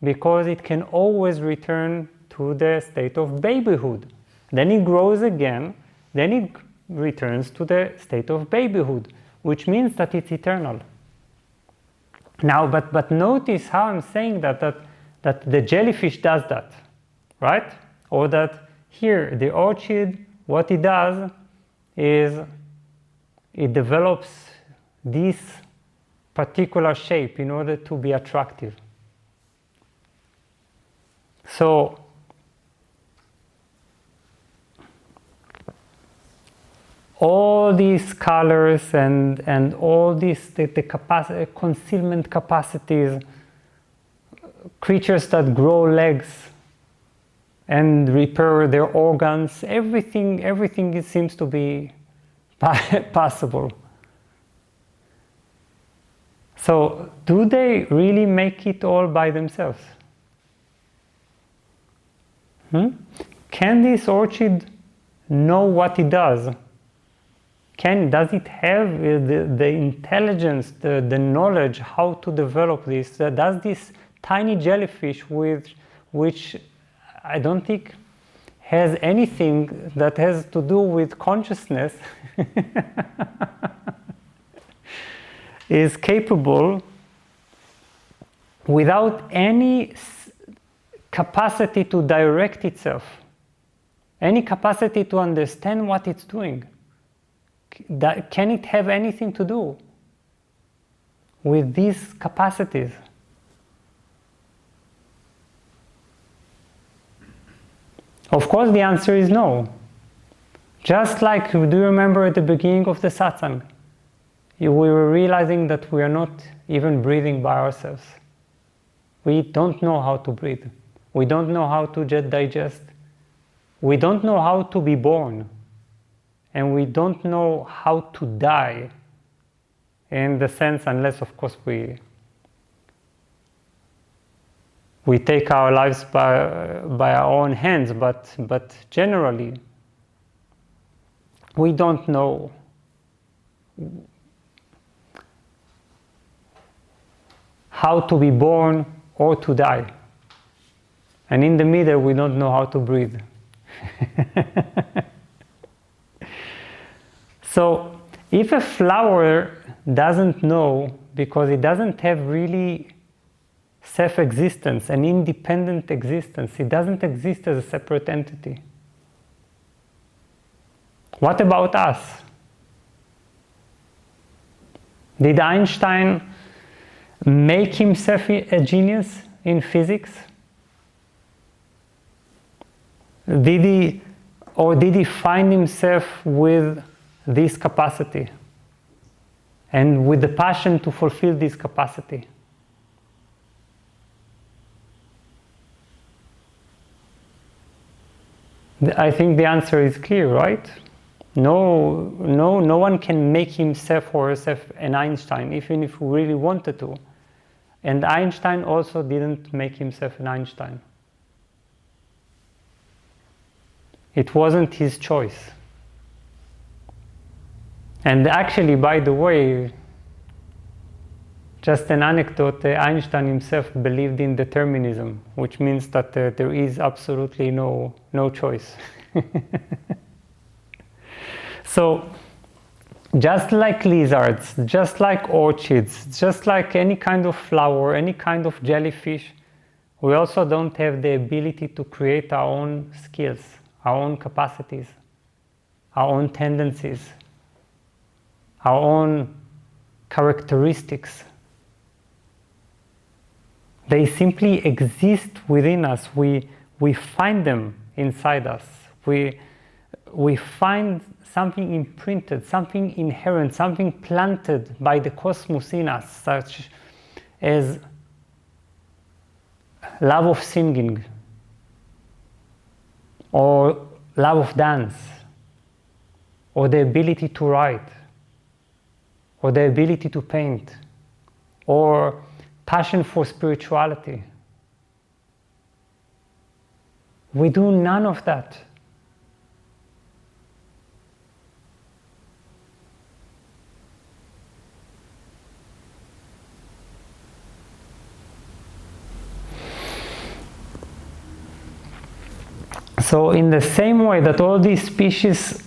because it can always return to the state of babyhood. Then it grows again, then it returns to the state of babyhood, which means that it's eternal. Now, but notice how I'm saying that the jellyfish does that, right? Or that here, the orchid, what it does is it develops this particular shape in order to be attractive. So, all these colors and all these the concealment capacities, creatures that grow legs and repair their organs, everything seems to be possible. So, do they really make it all by themselves? Can this orchid know what it does? Does it have the intelligence, the knowledge how to develop this? Does this tiny jellyfish, which I don't think has anything that has to do with consciousness, is capable, without any capacity to direct itself, any capacity to understand what it's doing? Can it have anything to do with these capacities? Of course, the answer is no. Just like, do you remember at the beginning of the Satsang? We were realizing that we are not even breathing by ourselves. We don't know how to breathe. We don't know how to digest. We don't know how to be born. And we don't know how to die, in the sense, unless of course we take our lives by our own hands, but generally we don't know how to be born or to die. And in the middle, we don't know how to breathe. So if a flower doesn't know, because it doesn't have really self-existence, an independent existence, it doesn't exist as a separate entity. What about us? Did Einstein make himself a genius in physics? Did he find himself with this capacity and with the passion to fulfill this capacity? I think the answer is clear, right? No one can make himself or herself an Einstein, even if we really wanted to. And Einstein also didn't make himself an Einstein. It wasn't his choice. And actually, by the way, just an anecdote, Einstein himself believed in determinism, which means that there is absolutely no choice. So, just like lizards, just like orchids, just like any kind of flower, any kind of jellyfish, we also don't have the ability to create our own skills, our own capacities, our own tendencies, our own characteristics. They simply exist within us. We find them inside us. We find something imprinted, something inherent, something planted by the cosmos in us, such as love of singing, or love of dance, or the ability to write, or the ability to paint, or passion for spirituality. We do none of that. So in the same way that all these species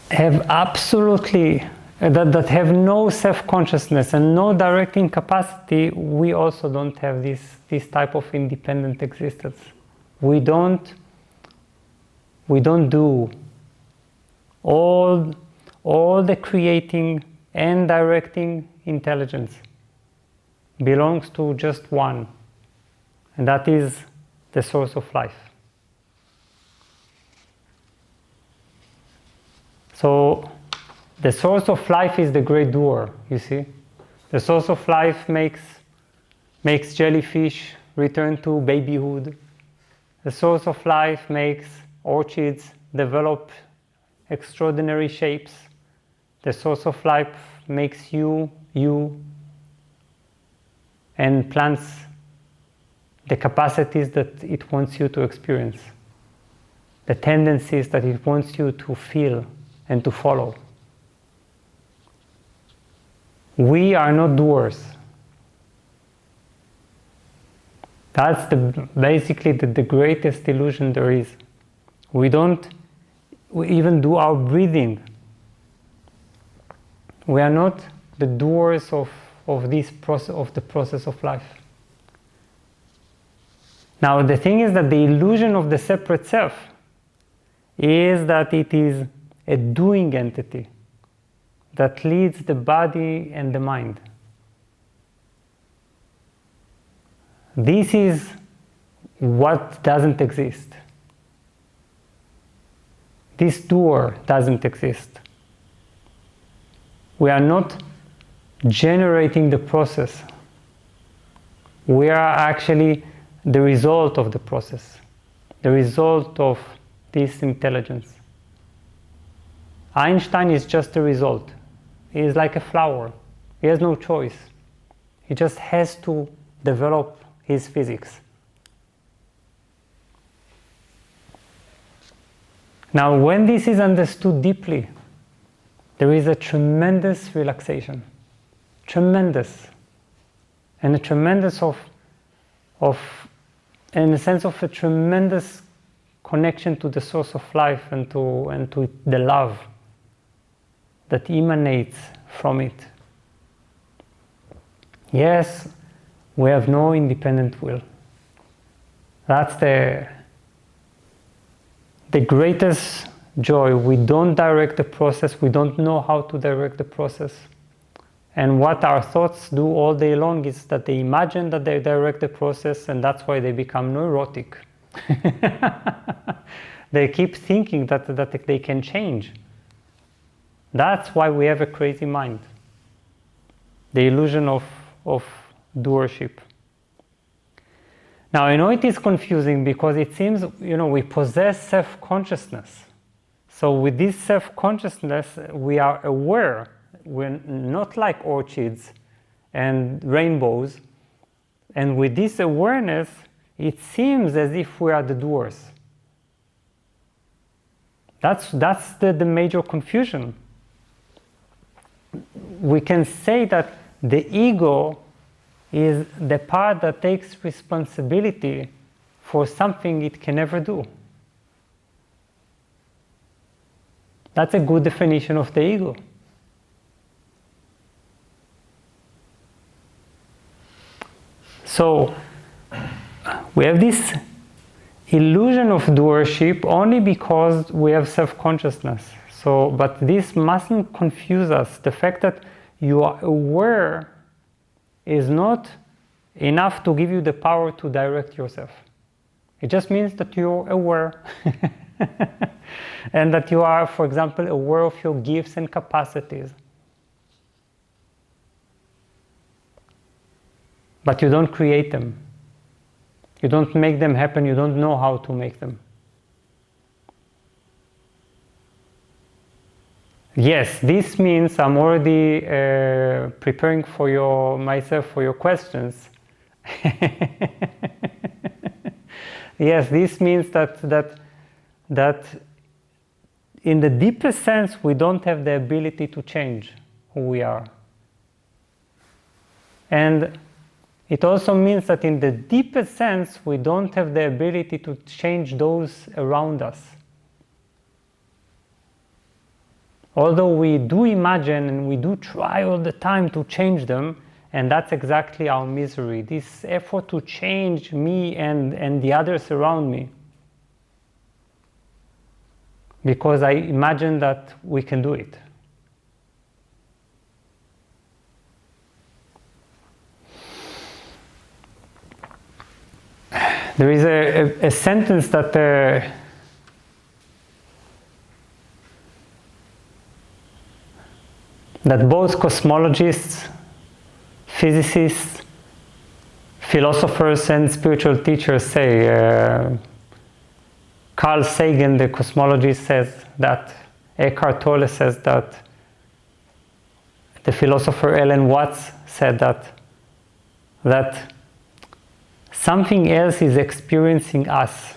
have absolutely, that have no self-consciousness and no directing capacity, we also don't have this type of independent existence. We don't do all the creating and directing intelligence belongs to just one, and that is the source of life. So the source of life is the great doer, you see. The source of life makes jellyfish return to babyhood. The source of life makes orchids develop extraordinary shapes. The source of life makes you, and plants the capacities that it wants you to experience, the tendencies that it wants you to feel and to follow. We are not doers. That's basically the greatest illusion there is. We even do our breathing. We are not the doers of this process, of the process of life. Now the thing is that the illusion of the separate self is that it is a doing entity that leads the body and the mind. This is what doesn't exist. This doer doesn't exist. We are not generating the process. We are actually the result of the process, the result of this intelligence. Einstein is just a result. He is like a flower. He has no choice. He just has to develop his physics. Now, when this is understood deeply, there is a tremendous relaxation. Tremendous. And a tremendous in the sense of a tremendous connection to the source of life and to the love that emanates from it. Yes, we have no independent will. That's the greatest joy. We don't direct the process. We don't know how to direct the process. And what our thoughts do all day long is that they imagine that they direct the process, and that's why they become neurotic. They keep thinking that they can change. That's why we have a crazy mind. The illusion of doership. Now, I know it is confusing because it seems, we possess self-consciousness. So with this self-consciousness, we are aware. We're not like orchids and rainbows. And with this awareness, it seems as if we are the doers. That's the major confusion. We can say that the ego is the part that takes responsibility for something it can never do. That's a good definition of the ego. So we have this illusion of doership only because we have self-consciousness. But this mustn't confuse us. The fact that you are aware is not enough to give you the power to direct yourself. It just means that you're aware. And that you are, for example, aware of your gifts and capacities. But you don't create them. You don't make them happen. You don't know how to make them. Yes, this means I'm already preparing myself for your questions. Yes, this means that in the deepest sense we don't have the ability to change who we are. And it also means that in the deepest sense we don't have the ability to change those around us. Although we do imagine and we do try all the time to change them, and that's exactly our misery, this effort to change me and the others around me. Because I imagine that we can do it. There is a sentence that both cosmologists, physicists, philosophers, and spiritual teachers say. Carl Sagan, the cosmologist, says that. Eckhart Tolle says that. The philosopher Alan Watts said that something else is experiencing us.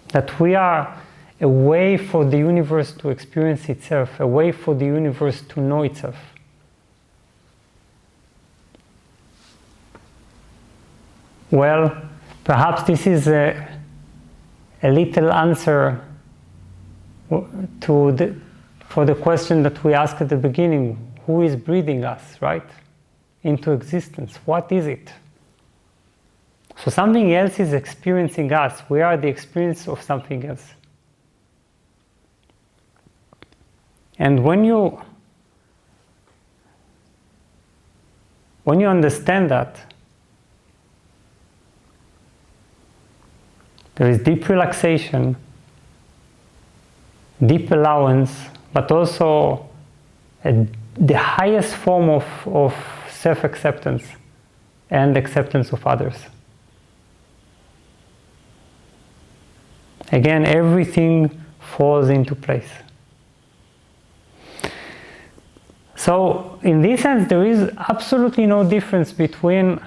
That we are a way for the universe to experience itself, a way for the universe to know itself. Well, perhaps this is a little answer for the question that we asked at the beginning: who is breathing us, right, into existence? What is it? So something else is experiencing us. We are the experience of something else. And when you understand that, there is deep relaxation, deep allowance, but also the highest form of self-acceptance and acceptance of others. Again, everything falls into place. So, in this sense, there is absolutely no difference between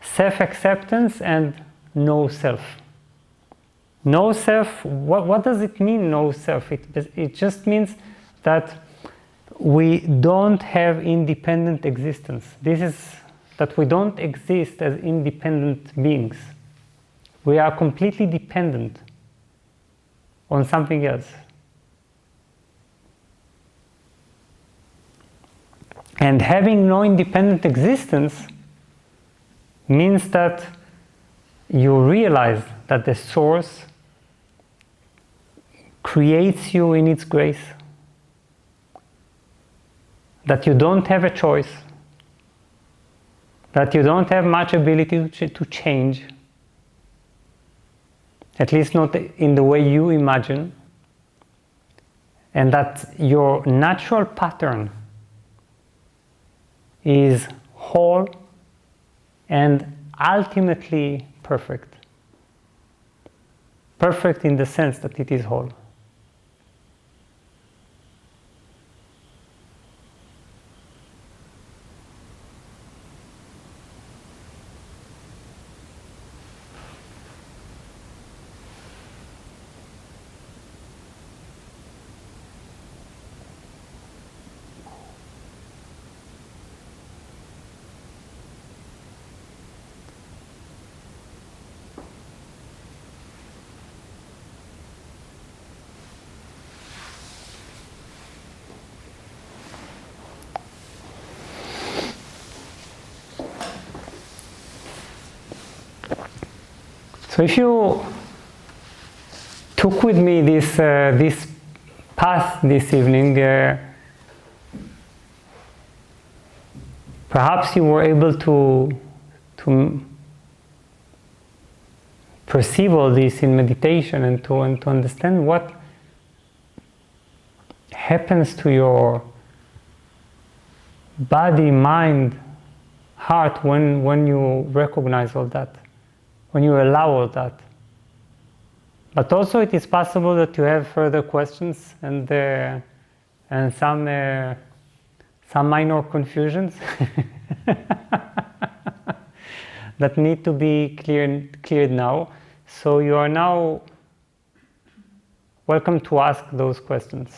self-acceptance and no self. No self, what does it mean, no self? It just means that we don't have independent existence. This is that we don't exist as independent beings. We are completely dependent on something else. And having no independent existence means that you realize that the source creates you in its grace, that you don't have a choice, that you don't have much ability to change, at least not in the way you imagine, and that your natural pattern is whole and ultimately perfect. Perfect in the sense that it is whole. So if you took with me this path this evening, perhaps you were able to perceive all this in meditation and to understand what happens to your body, mind, heart when you recognize all that, when you allow all that. But also it is possible that you have further questions and some minor confusions that need to be cleared now. So you are now welcome to ask those questions.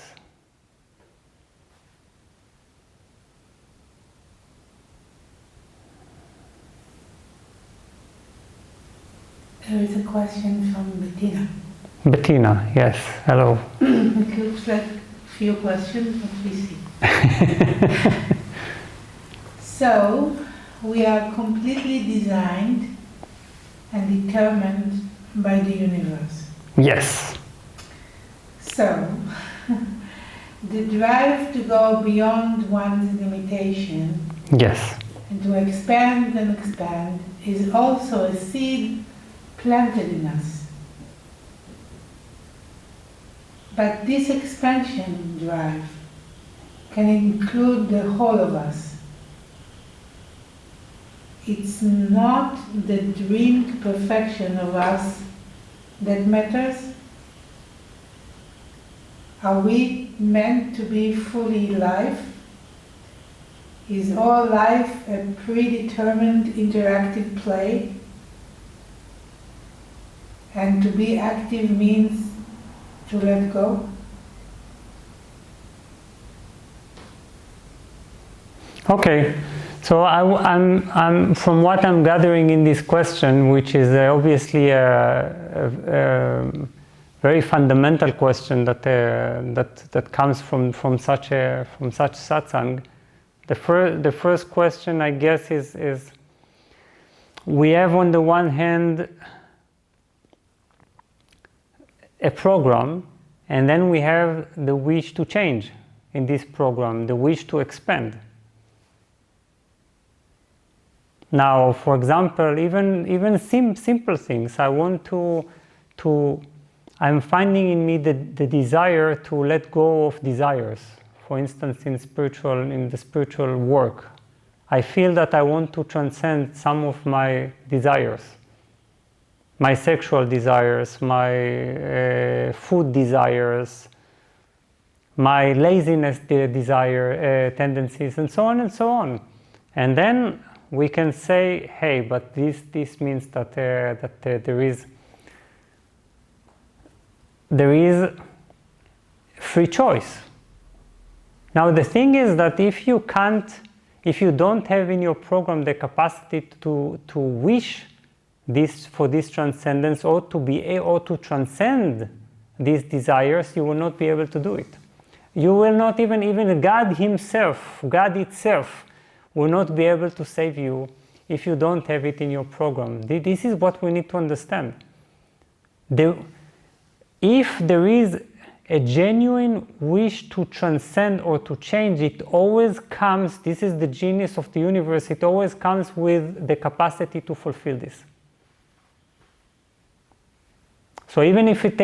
There is a question from Bettina. Bettina, yes, hello. It looks like a few questions, but we see. So, we are completely designed and determined by the universe. Yes. So, the drive to go beyond one's limitation, Yes. and to expand and expand, is also a seed planted in us. But this expansion drive can include the whole of us. It's not the dreamed perfection of us that matters. Are we meant to be fully life? Is all life a predetermined interactive play? And to be active means to let go? Okay, so I'm from what I'm gathering in this question, which is obviously a very fundamental question that comes from such satsang. The first question, I guess, is we have on the one hand a program, and then we have the wish to change in this program, the wish to expand. Now, for example, even simple things, I'm finding in me the desire to let go of desires. For instance, in the spiritual work, I feel that I want to transcend some of my desires. My sexual desires, my food desires, my laziness desire tendencies, and so on and so on. And then we can say, hey, but this means that there is free choice. Now the thing is that if you don't have in your program the capacity to wish for this transcendence, or to transcend these desires, you will not be able to do it. You will not even God himself, God itself, will not be able to save you if you don't have it in your program. This is what we need to understand. If there is a genuine wish to transcend or to change, it always comes, this is the genius of the universe, it always comes with the capacity to fulfill this. So even if it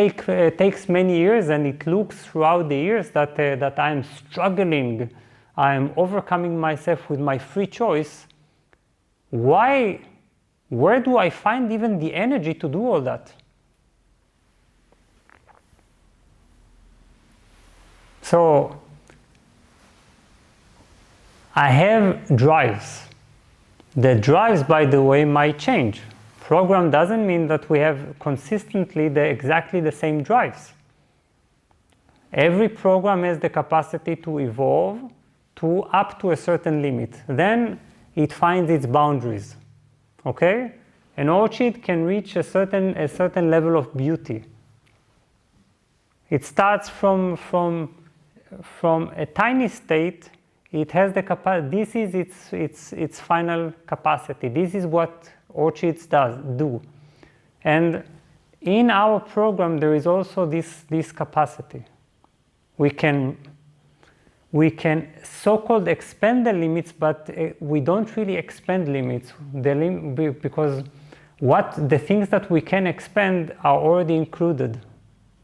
takes many years, and it looks throughout the years that I am struggling, I am overcoming myself with my free choice, where do I find even the energy to do all that? So I have drives. The drives, by the way, might change. Program doesn't mean that we have consistently exactly the same drives. Every program has the capacity to evolve up to a certain limit. Then it finds its boundaries. Okay? An orchid can reach a certain level of beauty. It starts from a tiny state. It has the capacity. This is its final capacity. This is what orchids do. And in our program there is also this capacity. We can so-called expand the limits, but we don't really expand limits. Because the things that we can expand are already included,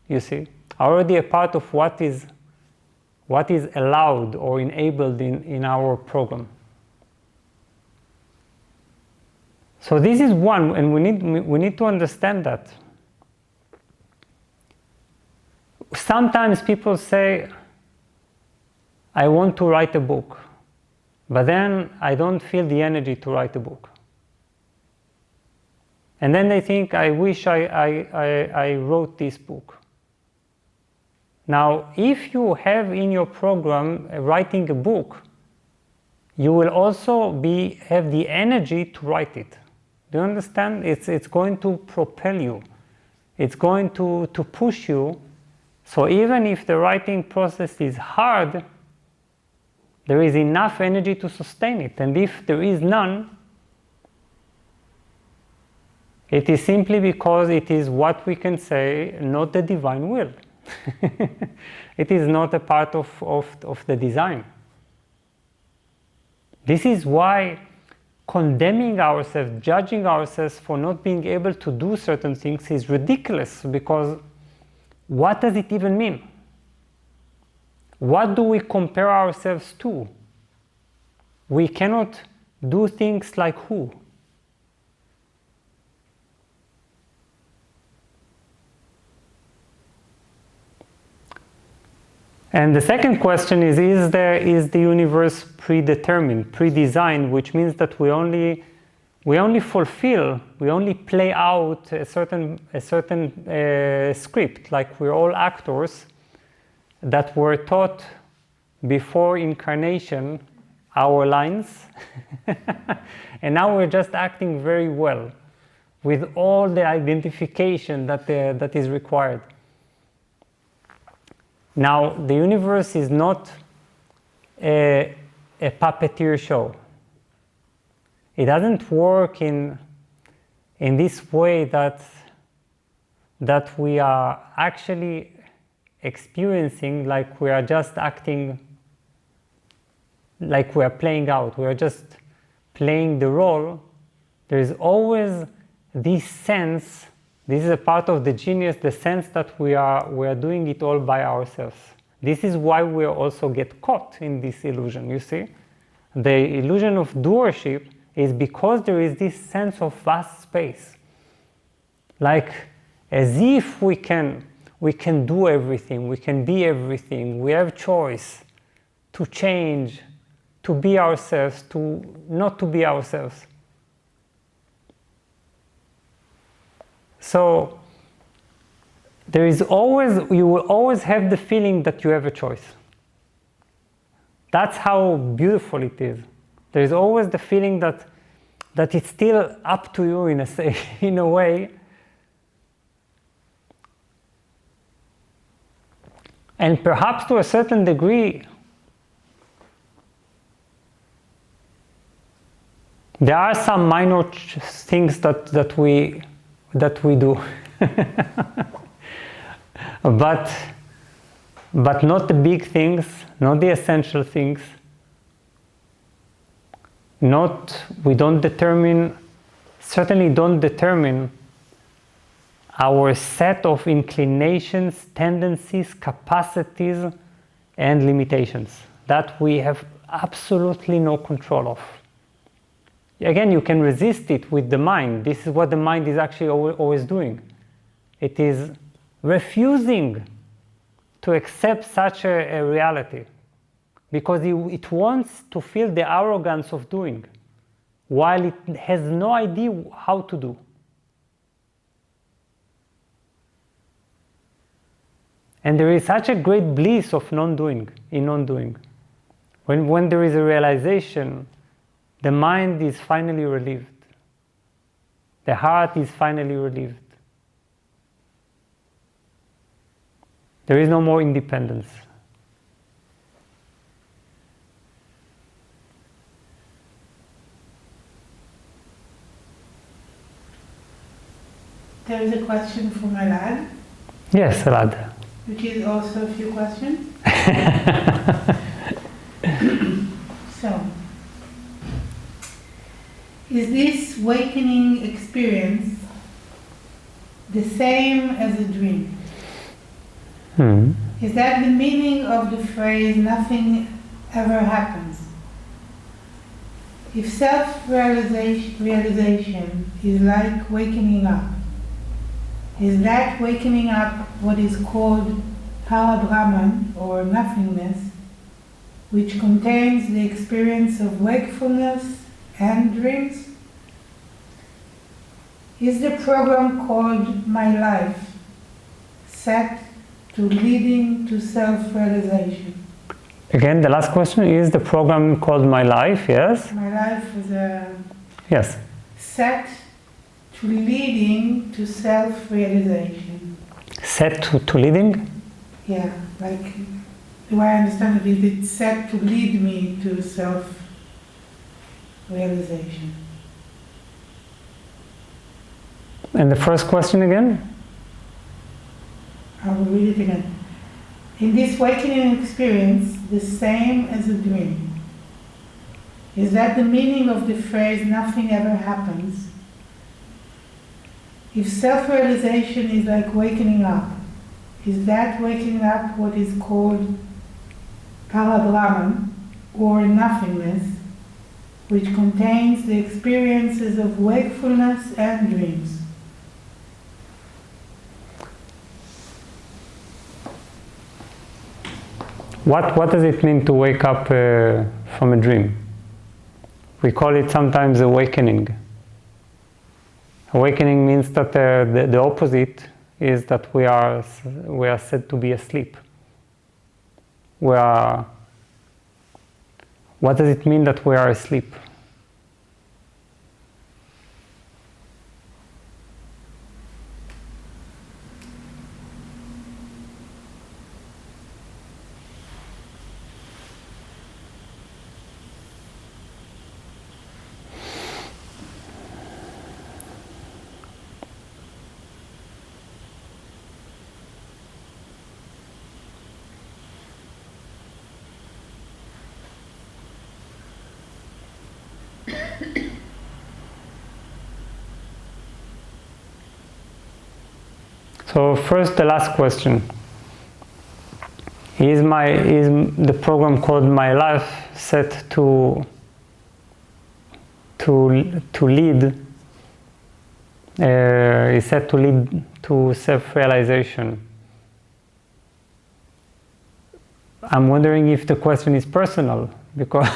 you see, are already a part of what is allowed or enabled in our program. So this is one, and we need to understand that. Sometimes people say, I want to write a book, but then I don't feel the energy to write a book. And then they think, I wish I wrote this book. Now, if you have in your program writing a book, you will also have the energy to write it. Do you understand? It's going to propel you. It's going to push you. So even if the writing process is hard, there is enough energy to sustain it. And if there is none, it is simply because it is what we can say, not the divine will. It is not a part of the design. This is why condemning ourselves, judging ourselves for not being able to do certain things is ridiculous, because what does it even mean? What do we compare ourselves to? We cannot do things like who? And the second question is the universe predetermined, predesigned, which means that we only fulfill, we only play out a certain script, like we're all actors that were taught before incarnation our lines, and now we're just acting very well with all the identification that is required. Now, the universe is not a puppeteer show. It doesn't work in this way that we are actually experiencing, like we are just acting, like we are playing out. We are just playing the role. There is always this sense. This is a part of the genius, the sense that we are doing it all by ourselves. This is why we also get caught in this illusion, you see? The illusion of doership is because there is this sense of vast space. Like as if we can do everything, we can be everything, we have choice to change, to be ourselves, to not to be ourselves. So you will always have the feeling that you have a choice. That's how beautiful it is. There is always the feeling that it's still up to you in a way. And perhaps to a certain degree, there are some minor things that we do, but not the big things, not the essential things. We certainly don't determine our set of inclinations, tendencies, capacities, and limitations that we have absolutely no control of. Again, you can resist it with the mind. This is what the mind is actually always doing. It is refusing to accept such a reality because it wants to feel the arrogance of doing while it has no idea how to do. And there is such a great bliss of non-doing, in non-doing. When there is a realization, the mind is finally relieved. The heart is finally relieved. There is no more independence. There is a question from Elad. Yes, Elad. Which is also a few questions. So, is this awakening experience the same as a dream? Is that the meaning of the phrase, nothing ever happens? If self-realization is like wakening up, is that wakening up what is called Parabrahman, or nothingness, which contains the experience of wakefulness and dreams? Is the program called My Life set to leading to self-realization? Again, the last question, is the program called My Life, yes? My Life is yes. Set to leading to self-realization. Set to leading? Yeah, like, do I understand it? Is it set to lead me to self-realization? And the first question again? I will read it again. In this awakening experience, the same as a dream, is that the meaning of the phrase, nothing ever happens? If self-realization is like wakening up, is that wakening up what is called Parabrahman, or nothingness, which contains the experiences of wakefulness and dreams? What does it mean to wake up from a dream? We call it sometimes awakening. Awakening means that the opposite is that we are said to be asleep. What does it mean that we are asleep? So first, the last question. Is the program called My Life set to lead? Is set to lead to self-realization? I'm wondering if the question is personal, because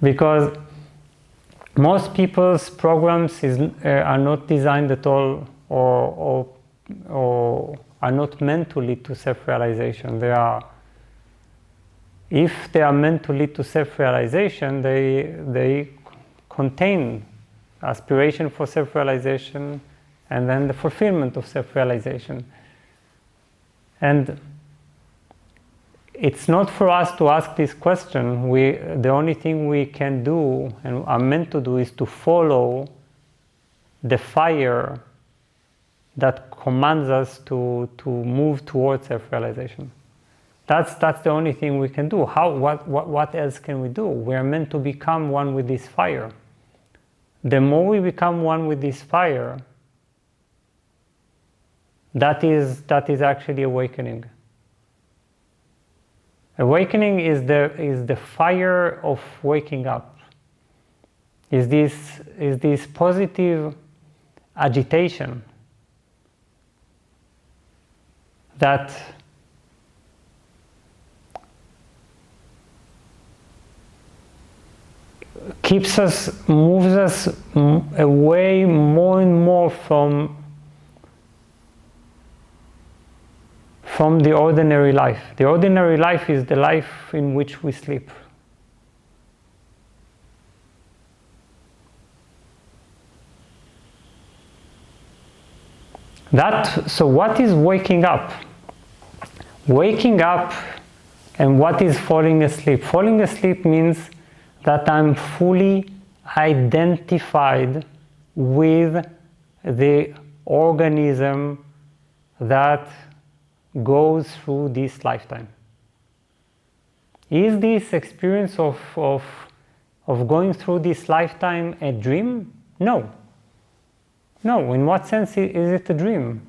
because most people's programs are not designed at all, or are not meant to lead to self-realization. They are if they are meant to lead to self-realization, they contain aspiration for self-realization and then the fulfillment of self-realization. And it's not for us to ask this question. The only thing we can do and are meant to do is to follow the fire that commands us to move towards self-realization. That's the only thing we can do. What else can we do? We are meant to become one with this fire. The more we become one with this fire, that is actually awakening. Awakening is the fire of waking up. Is this positive agitation that moves us away more and more from the ordinary life. The ordinary life is the life in which we sleep. So what is waking up? Waking up and what is falling asleep? Falling asleep means that I'm fully identified with the organism that goes through this lifetime. Is this experience of going through this lifetime a dream? No. No, in what sense is it a dream?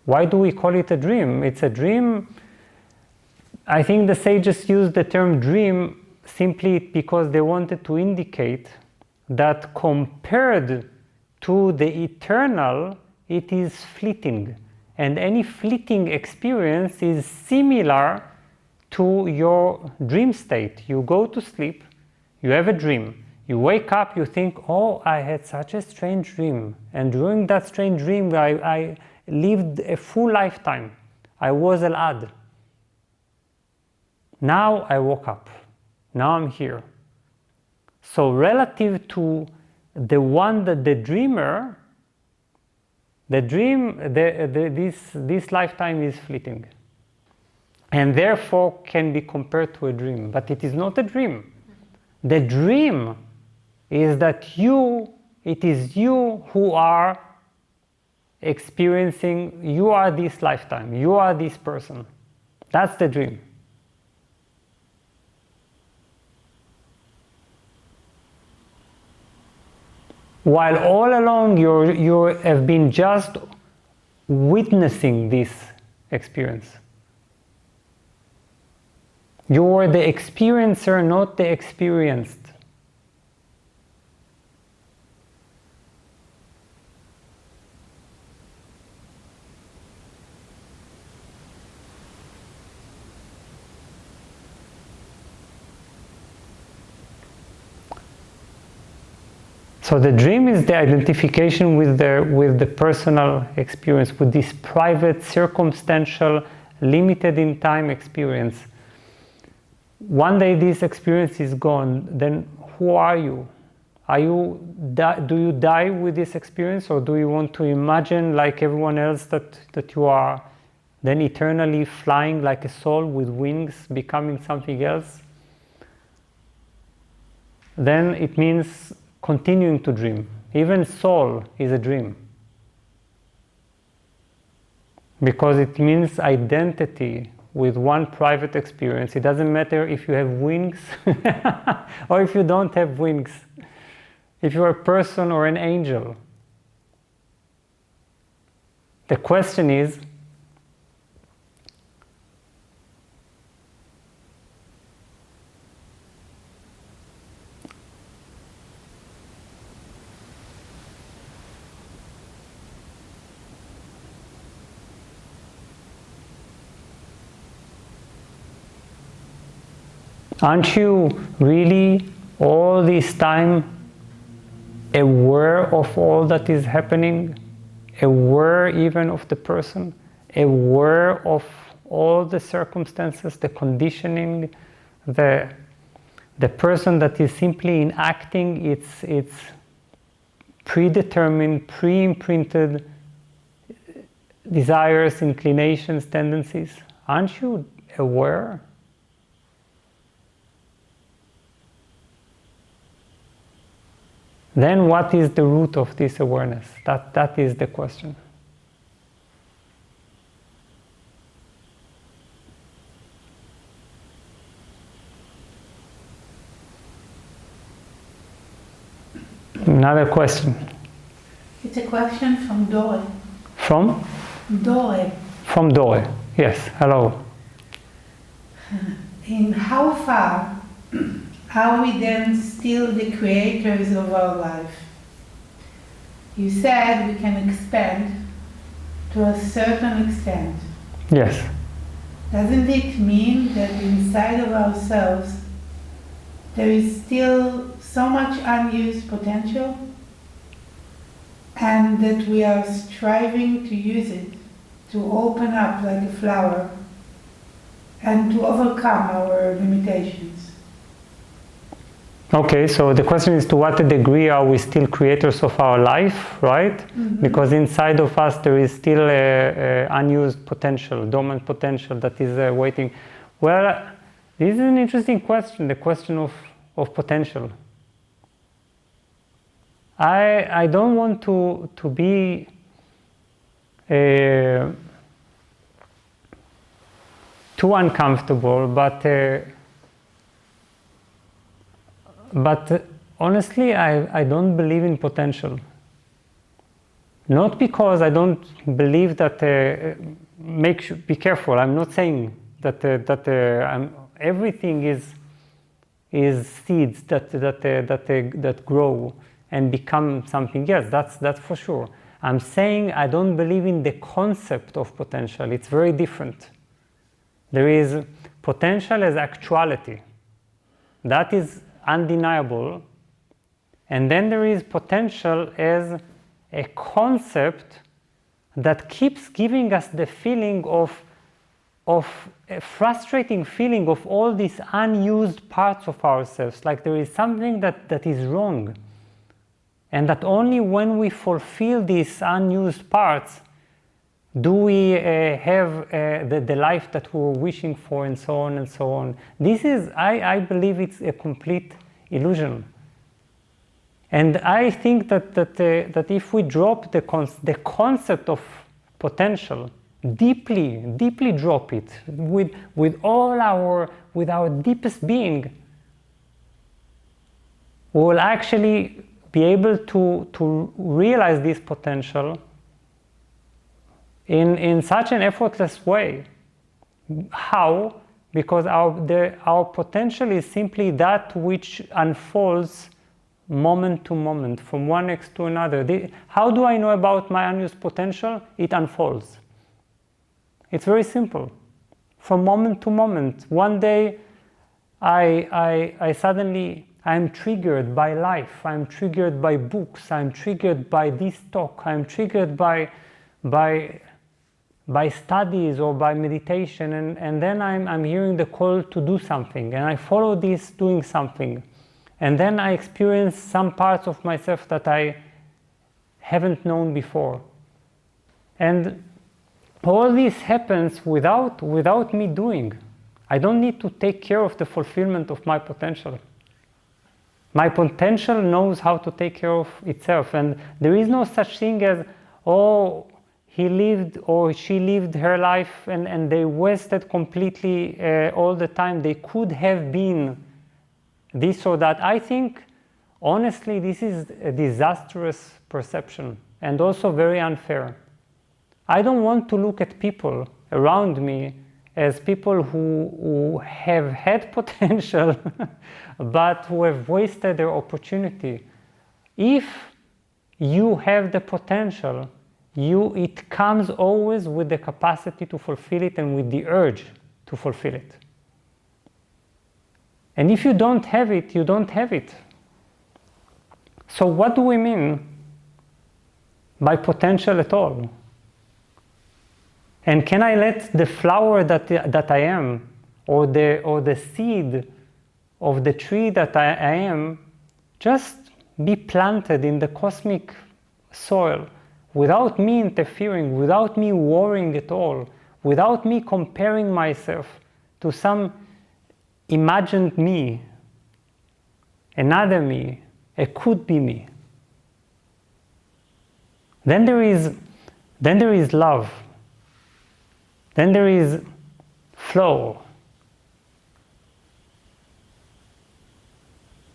Why do we call it a dream? It's a dream. I think the sages used the term dream simply because they wanted to indicate that compared to the eternal, it is fleeting. And any fleeting experience is similar to your dream state. You go to sleep, you have a dream. You wake up, you think, oh, I had such a strange dream. And during that strange dream, I lived a full lifetime. I was Al-Ad. Now I woke up. Now I'm here. So relative to the one that the dreamer, this lifetime is fleeting. And therefore can be compared to a dream. But it is not a dream. The dream is that it is you who are experiencing, you are this lifetime, you are this person. That's the dream. While all along you have been just witnessing this experience. You are the experiencer, not the experienced. So the dream is the identification with the personal experience, with this private, circumstantial, limited in time experience. One day this experience is gone, then who are you? Do you die with this experience, or do you want to imagine like everyone else that you are then eternally flying like a soul with wings, becoming something else? Then it means continuing to dream. Even soul is a dream. Because it means identity with one private experience. It doesn't matter if you have wings or if you don't have wings. If you're a person or an angel. The question is, aren't you really all this time aware of all that is happening? Aware even of the person? Aware of all the circumstances, the conditioning, the person that is simply enacting its predetermined, pre-imprinted desires, inclinations, tendencies. Aren't you aware? Then what is the root of this awareness? That is the question. Another question. It's a question from Dore. From? Dore. From Dore. Yes, hello. In how far are we then still the creators of our life? You said we can expand to a certain extent. Yes. Doesn't it mean that inside of ourselves there is still so much unused potential, and that we are striving to use it to open up like a flower and to overcome our limitations? Okay, so the question is, to what degree are we still creators of our life, right? Mm-hmm. Because inside of us there is still a unused potential, dormant potential that is waiting. Well, this is an interesting question, the question of potential. I don't want to be too uncomfortable, but honestly, I don't believe in potential. Not because I don't believe that. Be careful. I'm not saying that everything is seeds that grow and become something. Yes, that's for sure. I'm saying I don't believe in the concept of potential. It's very different. There is potential as actuality. That is undeniable. And then there is potential as a concept that keeps giving us the feeling of a frustrating feeling of all these unused parts of ourselves, like there is something that is wrong. And that only when we fulfill these unused parts do we have the life that we're wishing for, and so on and so on. This is, I believe it's a complete illusion. And I think that if we drop the concept of potential, deeply drop it with our deepest being, we will actually be able to realize this potential in such an effortless way. How? Because our potential is simply that which unfolds moment to moment, from one next to another. How do I know about my unused potential? It unfolds. It's very simple. From moment to moment. One day I suddenly I'm triggered by life, I'm triggered by books, I'm triggered by this talk, I'm triggered by studies or by meditation, and then I'm hearing the call to do something, and I follow this doing something. And then I experience some parts of myself that I haven't known before. And all this happens without me doing. I don't need to take care of the fulfillment of my potential. My potential knows how to take care of itself. And there is no such thing as, oh, he lived or she lived her life and they wasted completely all the time. They could have been this or that. I think, honestly, this is a disastrous perception and also very unfair. I don't want to look at people around me as people who have had potential but who have wasted their opportunity. If you have the potential, it comes always with the capacity to fulfill it and with the urge to fulfill it. And if you don't have it, you don't have it. So what do we mean by potential at all? And can I let the flower that I am or the seed of the tree that I am just be planted in the cosmic soil without me interfering, without me worrying at all, without me comparing myself to some imagined me, another me, a could be me. Then there is love. Then there is flow.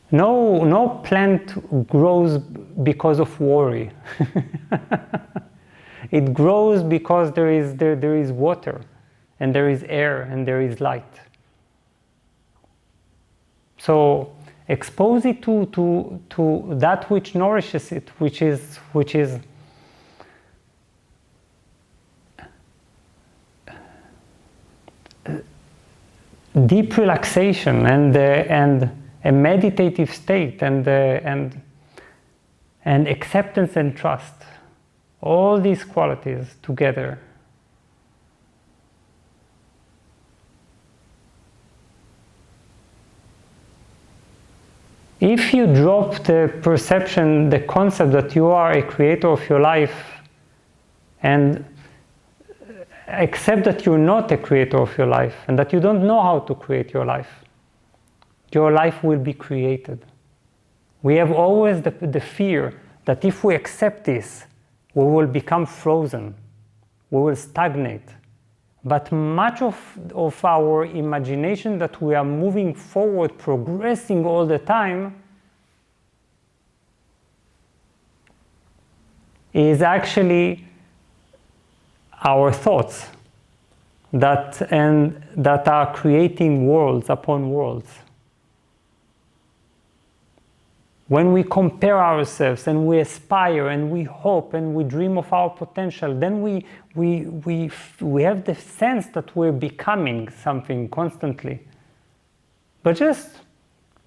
No plant grows because of worry. It grows because there is water, and there is air, and there is light. So expose it to that which nourishes it, which is deep relaxation and a meditative state and acceptance and trust. All these qualities together. If you drop the perception, the concept that you are a creator of your life, and accept that you're not a creator of your life and that you don't know how to create your life will be created. We have always the fear that if we accept this, we will become frozen, we will stagnate. But much of our imagination that we are moving forward, progressing all the time, is actually our thoughts that are creating worlds upon worlds. When we compare ourselves and we aspire and we hope and we dream of our potential, then we have the sense that we're becoming something constantly. But just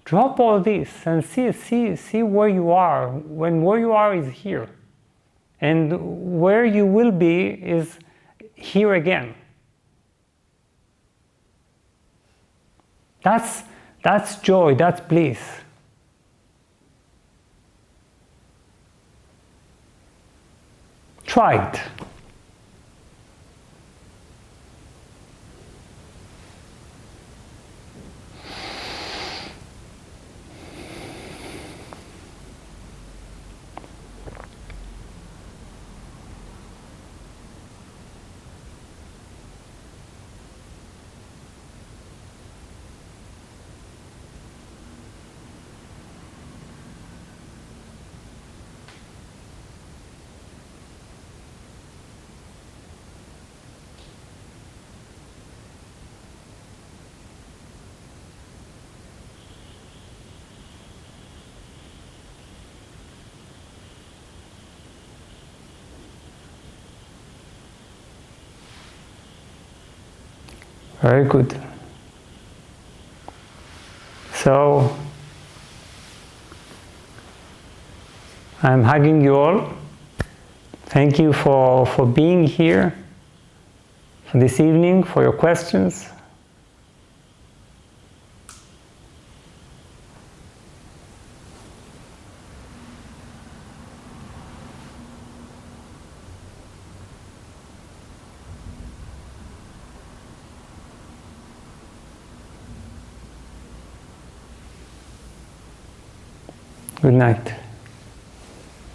drop all this and see where you are, when where you are is here. And where you will be is here again. That's joy, that's bliss. Try it. Very good. So, I'm hugging you all. Thank you for being here for this evening, for your questions. Good night.